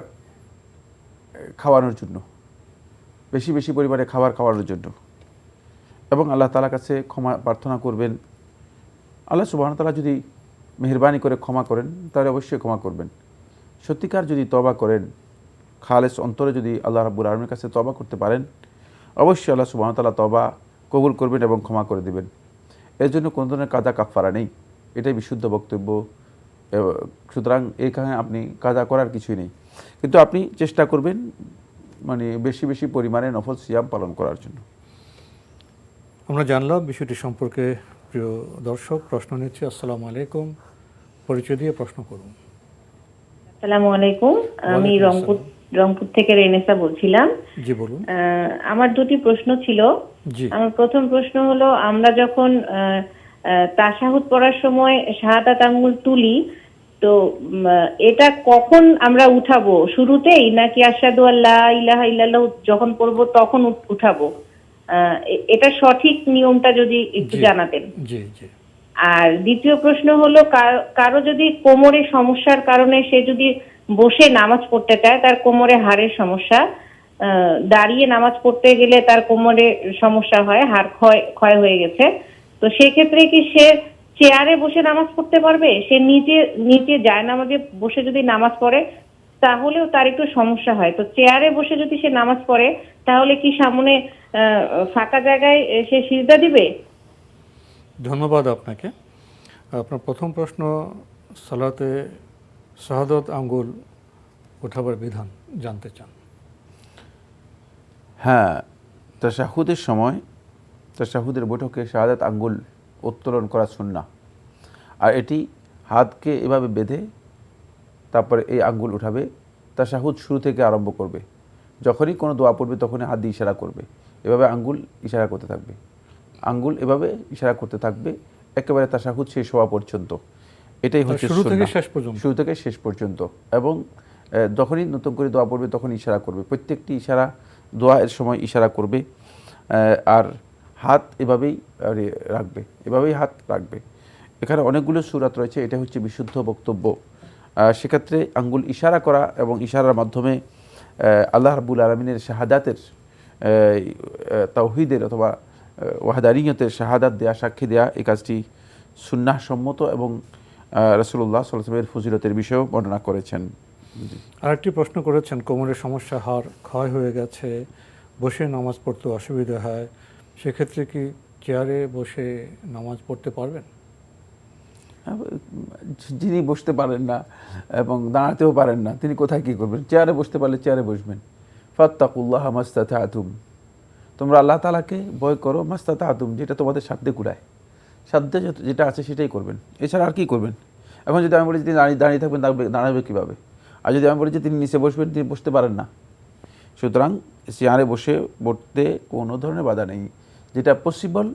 খাওয়ানোর জন্য, বেশি বেশি পরিমাণে খাবার খাওয়ানোর জন্য, এবং আল্লাহ তাআলার কাছে ক্ষমা প্রার্থনা করবেন। আল্লাহ সুবহানাহু ওয়া তাআলা যদি মেহেরবানি করে ক্ষমা করেন তাহলে অবশ্যই ক্ষমা করবেন। সত্যিকার যদি তওবা করেন, খালেস অন্তরে যদি আল্লাহ রাব্বুল আলামিনের কাছে তওবা করতে পারেন, অবশ্যই আল্লাহ সুবহানাহু ওয়া তাআলা তওবা কবুল করবেন এবং ক্ষমা করে দেবেন। এর জন্য কোনো ধরনের কাজা কাফফারা নেই, এটাই বিশুদ্ধ বক্তব্য। সুতরাং এইখানে আপনি কাজা করার কিছুই নেই, কিন্তু আপনি চেষ্টা করবেন মানে বেশি বেশি পরিমাণে নফল সিয়াম পালন করার জন্য। আমরা জানলাম বিষয়টি সম্পর্কে। প্রিয় দর্শক, প্রশ্ন নিচ্ছি। আসসালামু আলাইকুম, পরিচয় দিয়ে প্রশ্ন করুন। আসসালামু আলাইকুম, আমি রংপুর থেকে রেনেসা বলছিলাম। জি বলুন। আমার দুটি প্রশ্ন ছিল। আমার প্রথম প্রশ্ন হলো, আমরা যখন তাশাহুদ পড়ার সময় শাহাদাত আঙ্গুল তুলি, তো এটা কখন আমরা উঠাবো? শুরুতেই নাকি আশহাদু আল্লা ইলাহা ইল্লাল্লাহ যখন পড়বো তখন উঠাবো? এটা সঠিক নিয়মটা যদি একটু জানাতেন। জি জি। আর দ্বিতীয় প্রশ্ন হলো, কারো যদি কোমরে সমস্যার কারণে সে যদি বসে নামাজ পড়তে চায়, তার কোমরে হাড়ের সমস্যা, দাঁড়িয়ে নামাজ পড়তে গেলে তার কোমরে সমস্যা হয়, হাড় ক্ষয় হয়ে গেছে, তো সেই ক্ষেত্রে কি সে চেয়ারে বসে নামাজ পড়তে পারবে? সে নিচে জায়নামাজে বসে যদি নামাজ পড়ে তাহলেও তার একটু সমস্যা হয়। তো চেয়ারে বসে যদি সে নামাজ পড়ে তাহলে কি সামনে ফাঁকা জায়গায় সে সিজদা দিবে? ধন্যবাদ আপনাকে। আপনার প্রথম প্রশ্ন, সালাতে শাহাদাত আঙ্গুল ওঠাবার বিধান জানতে চান। হ্যাঁ, তাশাহুদের সময় তাশাহুদের বৈঠকে শাহাদাত আঙ্গুল উত্তোলন করা সুন্নাহ। আর এটি হাতকে এভাবে বেঁধে তারপরে এই আঙ্গুল উঠাবে, তাশাহুদ শুরু থেকে আরম্ভ করবে। যখনই কোনো দোয়া পড়বে তখনই হাত দিয়ে ইশারা করবে, এভাবে আঙ্গুল ইশারা করতে থাকবে, আঙ্গুল এভাবে ইশারা করতে থাকবে একেবারে তাশাহুদ শেষ হওয়া পর্যন্ত। এটাই হচ্ছে শুরু থেকে সুন্নাহ, শেষ পর্যন্ত। শুরু থেকে শেষ পর্যন্ত। এবং যখনই নতুন করে দোয়া পড়বে তখন ইশারা করবে, প্রত্যেকটি ইশারা দোয়ার সময় ইশারা করবে। আর হাত এভাবেই রাখবে, এভাবেই হাত রাখবে। এখানে অনেকগুলো সূরাত রয়েছে, এটা হচ্ছে বিশুদ্ধ বক্তব্য। সেক্ষেত্রে আঙ্গুল ইশারা করা এবং ইশারার মাধ্যমে আল্লাহ রাব্বুল আলামিনের শাহাদাতের, তাওহীদের অথবা ওয়াহদানিয়তের শাহাদাত দেয়া, সাক্ষী দেয়া, এই কাজটি সুন্নাহ সম্মত এবং রাসূলুল্লাহ সাল্লাল্লাহু আলাইহি ওয়াসাল্লামের ফজিলতের বিষয়েও বর্ণনা করেছেন। আরেকটি প্রশ্ন করেছেন, কোমরের সমস্যা, হাড় ক্ষয় হয়ে গেছে, বসে নামাজ পড়তে অসুবিধা হয়, সেক্ষেত্রে কি চেয়ারে বসে নামাজ পড়তে পারবেন? যিনি বসতে পারেন না এবং দাঁড়াতেও পারেন না তিনি কোথায় কী করবেন? চেয়ারে বসতে পারলে চেয়ারে বসবেন। ফাত্তাকুল্লাহ মাস্তাতাতুম, তোমরা আল্লাহ তাআলাকে ভয় করো, মাস্তাতাতুম, যেটা তোমাদের সাধ্যে কুলায়, সাধ্যে যেটা আছে সেটাই করবেন, এছাড়া আর কী করবেন? এখন যদি আমি বলি যে তিনি দাঁড়িয়ে থাকবেন, দাঁড়াবে কীভাবে? আর যদি আমি বলি যে তিনি নিচে বসবেন, তিনি বসতে পারেন না। সুতরাং চেয়ারে বসে পড়তে কোনো ধরনের বাধা নেই। যেটা পসিবল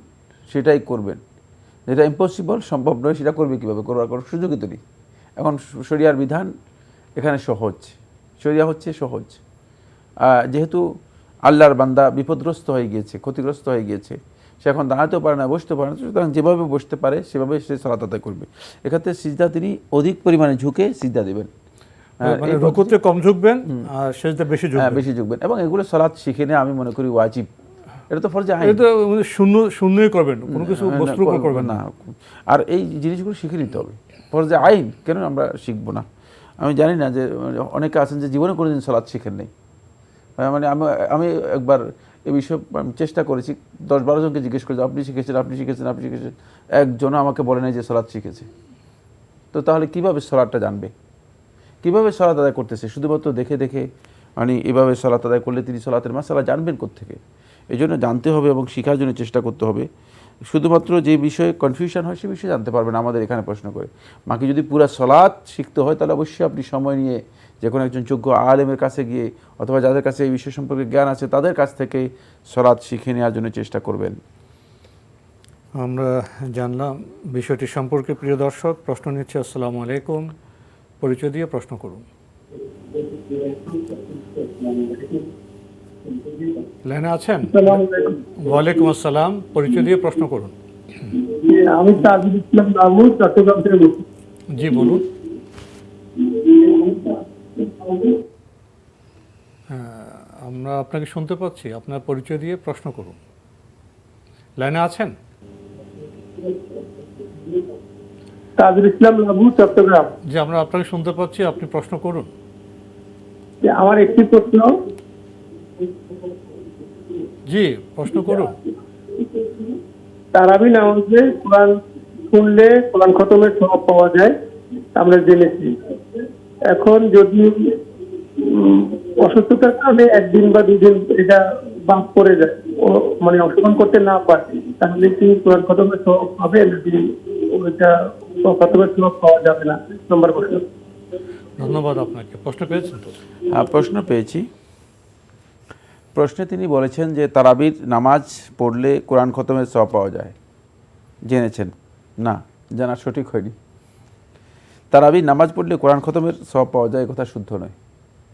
সেটাই করবেন, যেটা ইম্পসিবল, সম্ভব নয়, সেটা করবে কীভাবে? করবার কোনো সুযোগই তো নেই। এখন শরিয়ার বিধান এখানে সহজ, শরিয়া হচ্ছে সহজ। যেহেতু আল্লাহর বান্দা বিপদগ্রস্ত হয়ে গিয়েছে, ক্ষতিগ্রস্ত হয়ে গিয়েছে, সে এখন দাঁড়াতেও পারে না, বসতেও পারে না, সুতরাং যেভাবে বসতে পারে সেভাবে সে সালাত আদায় করবে। এক্ষেত্রে সিজদা তিনি অধিক পরিমাণে ঝুঁকে সিজদা দেবেন, মানে রুকুতে কম ঝুঁকবেন আর সিজদা বেশি ঝুঁকবেন। বেশি ঝুঁকবেন। এবং এগুলো সালাত শিখে নিয়ে আমি মনে করি ওয়াজিব, এটা তো ফরজে আইন। এটা শূন্যই করবেন, কোনো কিছু বস্তুর উপর করবেন না। আর এই জিনিসগুলো শিখে নিতে হবে, ফরজে আইন, কেন আমরা শিখবো না? আমি জানি না যে অনেকে আছেন যে জীবনে কোনোদিন সালাত শিখেন নেই। মানে আমি একবার এ বিষয়ে চেষ্টা করেছি, 10-12 জনকে জিজ্ঞেস করেছি, আপনি শিখেছেন, আপনি শিখেছেন, আপনি শিখেছেন, একজনও আমাকে বলে নাই যে সালাত শিখেছে। তো তাহলে কীভাবে সালাতটা জানবে, কীভাবে সালাত আদায় করতেছে? শুধুমাত্র দেখে দেখে মানে এভাবে সালাত আদায় করলে তিনি সালাতের মাসালা জানবেন কোত্থেকে? এই জন্য জানতে হবে এবং শেখার জন্য চেষ্টা করতে হবে। শুধুমাত্র যে বিষয়ে কনফিউশন হয় সে বিষয়ে জানতে পারবেন আমাদের এখানে প্রশ্ন করে। বাকি যদি পুরা সালাত শিখতে হয় তাহলে অবশ্যই আপনি সময় নিয়ে যে কোনো একজন যোগ্য আলেমের কাছে গিয়ে অথবা যাদের কাছে এই বিষয় সম্পর্কে জ্ঞান আছে তাদের কাছ থেকে সালাত শিখে নেওয়ার জন্য চেষ্টা করবেন। আমরা জানলাম বিষয়টি সম্পর্কে। প্রিয় দর্শক, প্রশ্ন নিচ্ছে। আসসালামু আলাইকুম, পরিচয় দিয়ে প্রশ্ন করুন। লাইনে আছেন? ওয়ালাইকুম আসসালাম, পরিচয় দিয়ে প্রশ্ন করুন। আমি তাজুল ইসলাম বাবু, চট্টগ্রাম থেকে বলছি। জি বলুন। আমরা আপনাকে শুনতে পাচ্ছি, আপনার পরিচয় দিয়ে প্রশ্ন করুন। লাইনে আছেন? তাজুল ইসলাম বাবু, চট্টগ্রাম। জি, আমরা আপনাকে শুনতে পাচ্ছি, আপনি প্রশ্ন করুন। আমার একটি প্রশ্ন। জি, প্রশ্ন করুন। তারাবি নামাজে কোরআন শুনলে কোরআন খতমের সওয়াব পাওয়া যায়, আমরা জেনেছি। এখন যদি অসুস্থতার কারণে একদিন বা 2 দিন এটা বাদ পড়ে যায়, মানে অংশগ্রহণ করতে না পারে, তাহলে কি কোরআন খতমের সওয়াব পাবে নাকি ওইটা খতমের সওয়াব পাওয়া যাবে না? নম্বর প্রশ্ন। ধন্যবাদ আপনাকে। প্রশ্ন পেয়েছেন তো? হ্যাঁ, প্রশ্ন পেয়েছি। প্রশ্নে তিনি বলেছেন যে তারাবির নামাজ পড়লে কোরআন খতমের সওয়াব পাওয়া যায়, জেনেছেন? না, জানা সঠিক হয়নি। তারাবির নামাজ পড়লে কোরআন খতমের সওয়াব পাওয়া যায়, কথা শুদ্ধ নয়,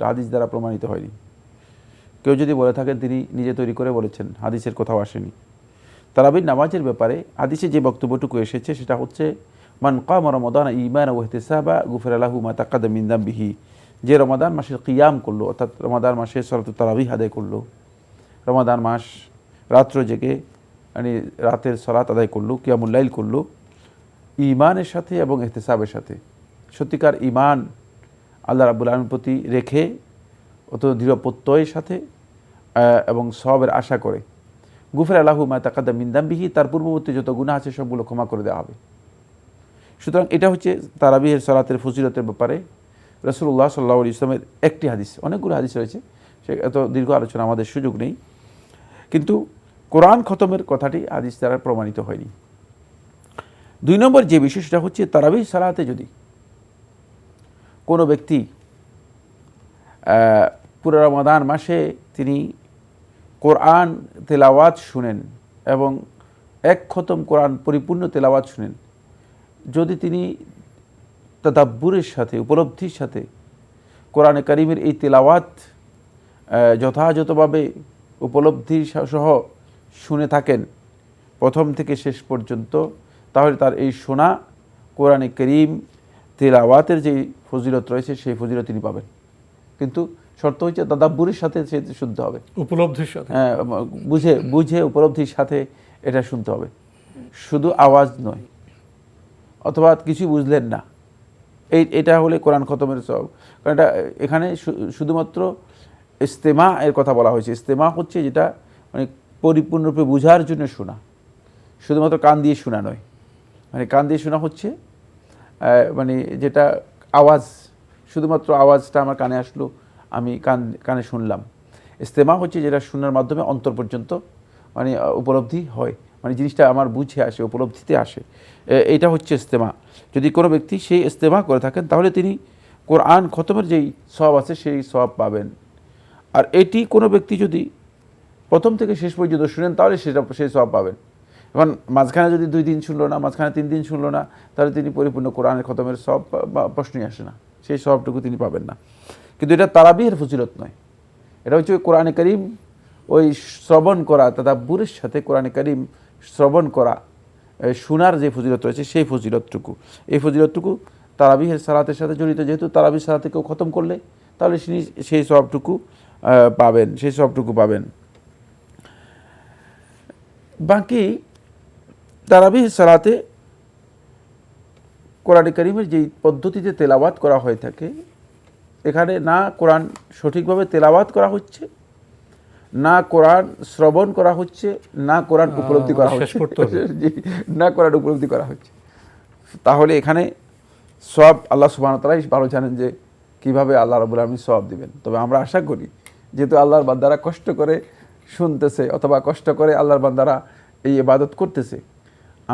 হাদিস দ্বারা প্রমাণিত হয়নি। কেউ যদি বলে থাকেন তিনি নিজে তৈরি করে বলেছেন, হাদিসের কোথাও আসেনি। তারাবির নামাজের ব্যাপারে হাদিসে যে বক্তব্যটুকু এসেছে সেটা হচ্ছে মান কামা রমাদান ঈমানান ওয়া ইহতিসাবা গুফিরা লাহু মা তাকাদ্দামা মিন যামবিহি, যে রমাদান মাসে কিয়াম করলো, অর্থাৎ রমাদান মাসে সলাতুত তারাবিহ আদায় করলো, রমাদান মাস রাত্র জেগে মানে রাতের সলাত আদায় করলো, কিয়ামুল লাইল করলো, ঈমানের সাথে এবং ইহতিসাবের সাথে, সত্যিকার ঈমান আল্লাহ রাব্বুল আলামিনের প্রতি রেখে অত দৃঢ় প্রত্যয়ের সাথে এবং সওয়াবের আশা করে, গুফিরা লাহু মা তাকাদ্দাম মিন যামবিহি, তার পূর্ববর্তী যত গুনাহ আছে সবগুলো ক্ষমা করে দেওয়া হবে। সুতরাং এটা হচ্ছে তারাবিহের সালাতের ফজিলতের ব্যাপারে রাসূলুল্লাহ সাল্লাল্লাহু আলাইহি ওয়াসাল্লামের একটি হাদিস। অনেকগুলো হাদিস রয়েছে, সে এত দীর্ঘ আলোচনা আমাদের সুযোগ নেই, কিন্তু কোরআন খতমের কথাটি হাদিস দ্বারা প্রমাণিত হয়নি। 2 নম্বর যে বিষয়টা হচ্ছে তারাবিহ সালাতে যদি কোনো ব্যক্তি পুরো রমাদান মাসে তিনি কোরআন তেলাওয়াত শুনেন এবং এক খতম কোরআন পরিপূর্ণ তেলাওয়াত শুনেন, যদি তিনি তাদাব্বুরের সাথে উপলব্ধির সাথে কোরআনে কারিমের এই তেলাওয়াত যথাযথভাবে উপলব্ধি সহ শুনে থাকেন প্রথম থেকে শেষ পর্যন্ত, তাহলে তার এই শোনা কোরআনে কারিম তেলাওয়াতের যে ফজিলত রয়েছে সেই ফজিলত তিনি পাবেন। কিন্তু শর্ত হচ্ছে তাদাব্বুরের সাথে সে শুনতে হবে, উপলব্ধির সাথে, হ্যাঁ, বুঝে উপলব্ধির সাথে এটা শুনতে হবে, শুধু আওয়াজ নয়, অথবা কিছু বুঝলেন না, এটা হলে কোরআন খতমের সব। কারণ এটা এখানে শুধুমাত্র ইস্তেমা এর কথা বলা হয়েছে। ইস্তেমা হচ্ছে যেটা মানে পরিপূর্ণরূপে বোঝার জন্য শোনা, শুধুমাত্র কান দিয়ে শোনা নয়। মানে কান দিয়ে শোনা হচ্ছে মানে যেটা আওয়াজ, শুধুমাত্র আওয়াজটা আমার কানে আসলো, আমি কানে শুনলাম। ইস্তেমা হচ্ছে যেটা শোনার মাধ্যমে অন্তর পর্যন্ত মানে উপলব্ধি হয়, মানে জিনিসটা আমার বুঝে আসে, উপলব্ধিতে আসে, এইটা হচ্ছে ইস্তেমা। যদি কোনো ব্যক্তি সেই ইস্তেমা করে থাকেন তাহলে তিনি কোরআন খতমের যেই সওয়াব আছে সেই সওয়াব পাবেন। আর এটি কোনো ব্যক্তি যদি প্রথম থেকে শেষ পর্যন্ত শুনেন তাহলে সেই সওয়াব পাবেন। এখন মাঝখানে যদি 2 দিন শুনলো না, মাঝখানে 3 দিন শুনলো না, তাহলে তিনি পরিপূর্ণ কোরআনের খতমের সওয়াব প্রশ্নই আসে না, সেই সওয়াবটুকু তিনি পাবেন না। কিন্তু এটা তারাবিহের ফজিলত নয়, এটা হচ্ছে কোরআনে কারিম ওই শ্রবণ করা, তাদাব্বুরের সাথে কোরআনে কারিম শ্রবণ করা, শোনার যে ফজিলত রয়েছে সেই ফজিলতটুকু। এই ফজিলতটুকু তারাবিহের সালাতের সাথে জড়িত, যেহেতু তারাবির সালাতে কেউ খতম করলে তাহলে সেই সওয়াবটুকু পাবেন। বাকি তারাবিহের সালাতে কোরআনে কারিমের যেই পদ্ধতিতে তেলাওয়াত করা হয়ে থাকে, এখানে না কোরআন সঠিকভাবে তেলাওয়াত করা হচ্ছে, না কোরআন শ্রবণ করা হচ্ছে, না কোরআন উপলব্ধি করা হচ্ছে, না কোরআন উপলব্ধি করা হচ্ছে। তাহলে এখানে সওয়াব আল্লাহ সুবহানাহু ওয়া তাআলাই ভালো জানেন যে কিভাবে আল্লাহ রাব্বুল আলামিন সওয়াব দিবেন। তবে আমরা আশা করি, যেহেতু আল্লাহর বান্দারা কষ্ট করে শুনতেছে অথবা কষ্ট করে আল্লাহর বান্দারা এই ইবাদত করতেছে,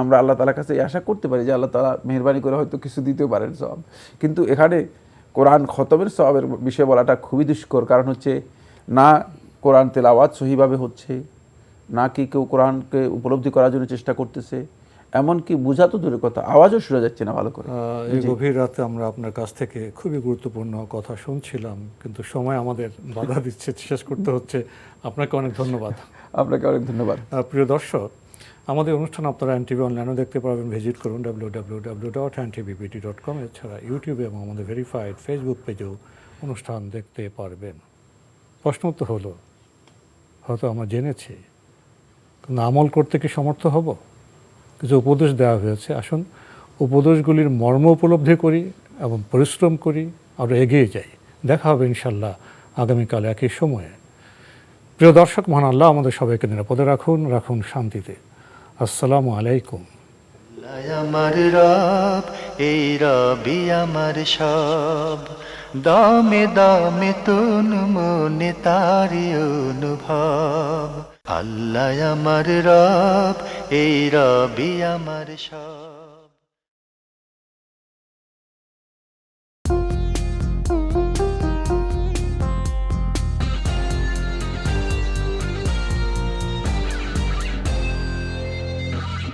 আমরা আল্লাহ তাআলার কাছে এই আশা করতে পারি যে আল্লাহ তাআলা মেহেরবানি করে হয়তো কিছু দিতেও পারেন সওয়াব। কিন্তু এখানে কোরআন খতমের সওয়াবের বিষয়ে বলাটা খুবই দুষ্কর, কারণ হচ্ছে না কোরআন তেলাওয়াত সহিভাবে হচ্ছে, না কি কেউ কোরআনকে উপলব্ধি করার জন্য চেষ্টা করতেছে, এমনকি বোঝা তো দূরের কথা, আওয়াজও শোনা যাচ্ছে না ভালো করে। এই গভীর রাতে আমরা আপনার কাছ থেকে খুবই গুরুত্বপূর্ণ কথা শুনছিলাম, কিন্তু সময় আমাদের বাধা দিচ্ছে, শেষ করতে হচ্ছে। আপনাকে অনেক ধন্যবাদ। আপনাকে অনেক ধন্যবাদ। প্রিয় দর্শক, আমাদের অনুষ্ঠান আপনারা এনটিভি অনলাইনেও দেখতে পারবেন, ভিজিট করুন www.ntvbt.com। এছাড়া ইউটিউবে এবং আমাদের ভেরিফাইড ফেসবুক পেজেও অনুষ্ঠান দেখতে পারবেন। প্রশ্ন তো হলো, হয়তো আমরা জেনেছি, কিন্তু আমল করতে কি সমর্থ হব? কিছু উপদেশ দেওয়া হয়েছে, আসুন উপদেশগুলির মর্ম উপলব্ধি করি এবং পরিশ্রম করি, আরও এগিয়ে যাই। দেখা হবে ইনশাল্লাহ আগামীকাল একই সময়ে। প্রিয় দর্শক, মহান আল্লাহ আমাদের সবাইকে নিরাপদে রাখুন শান্তিতে। আসসালামু আলাইকুম। আমার রব, এই রবি আমার সব, দামে দামে তুন মনে তারি অনুভব। আল্লাহ আমার রব, এই রবি আমার সব।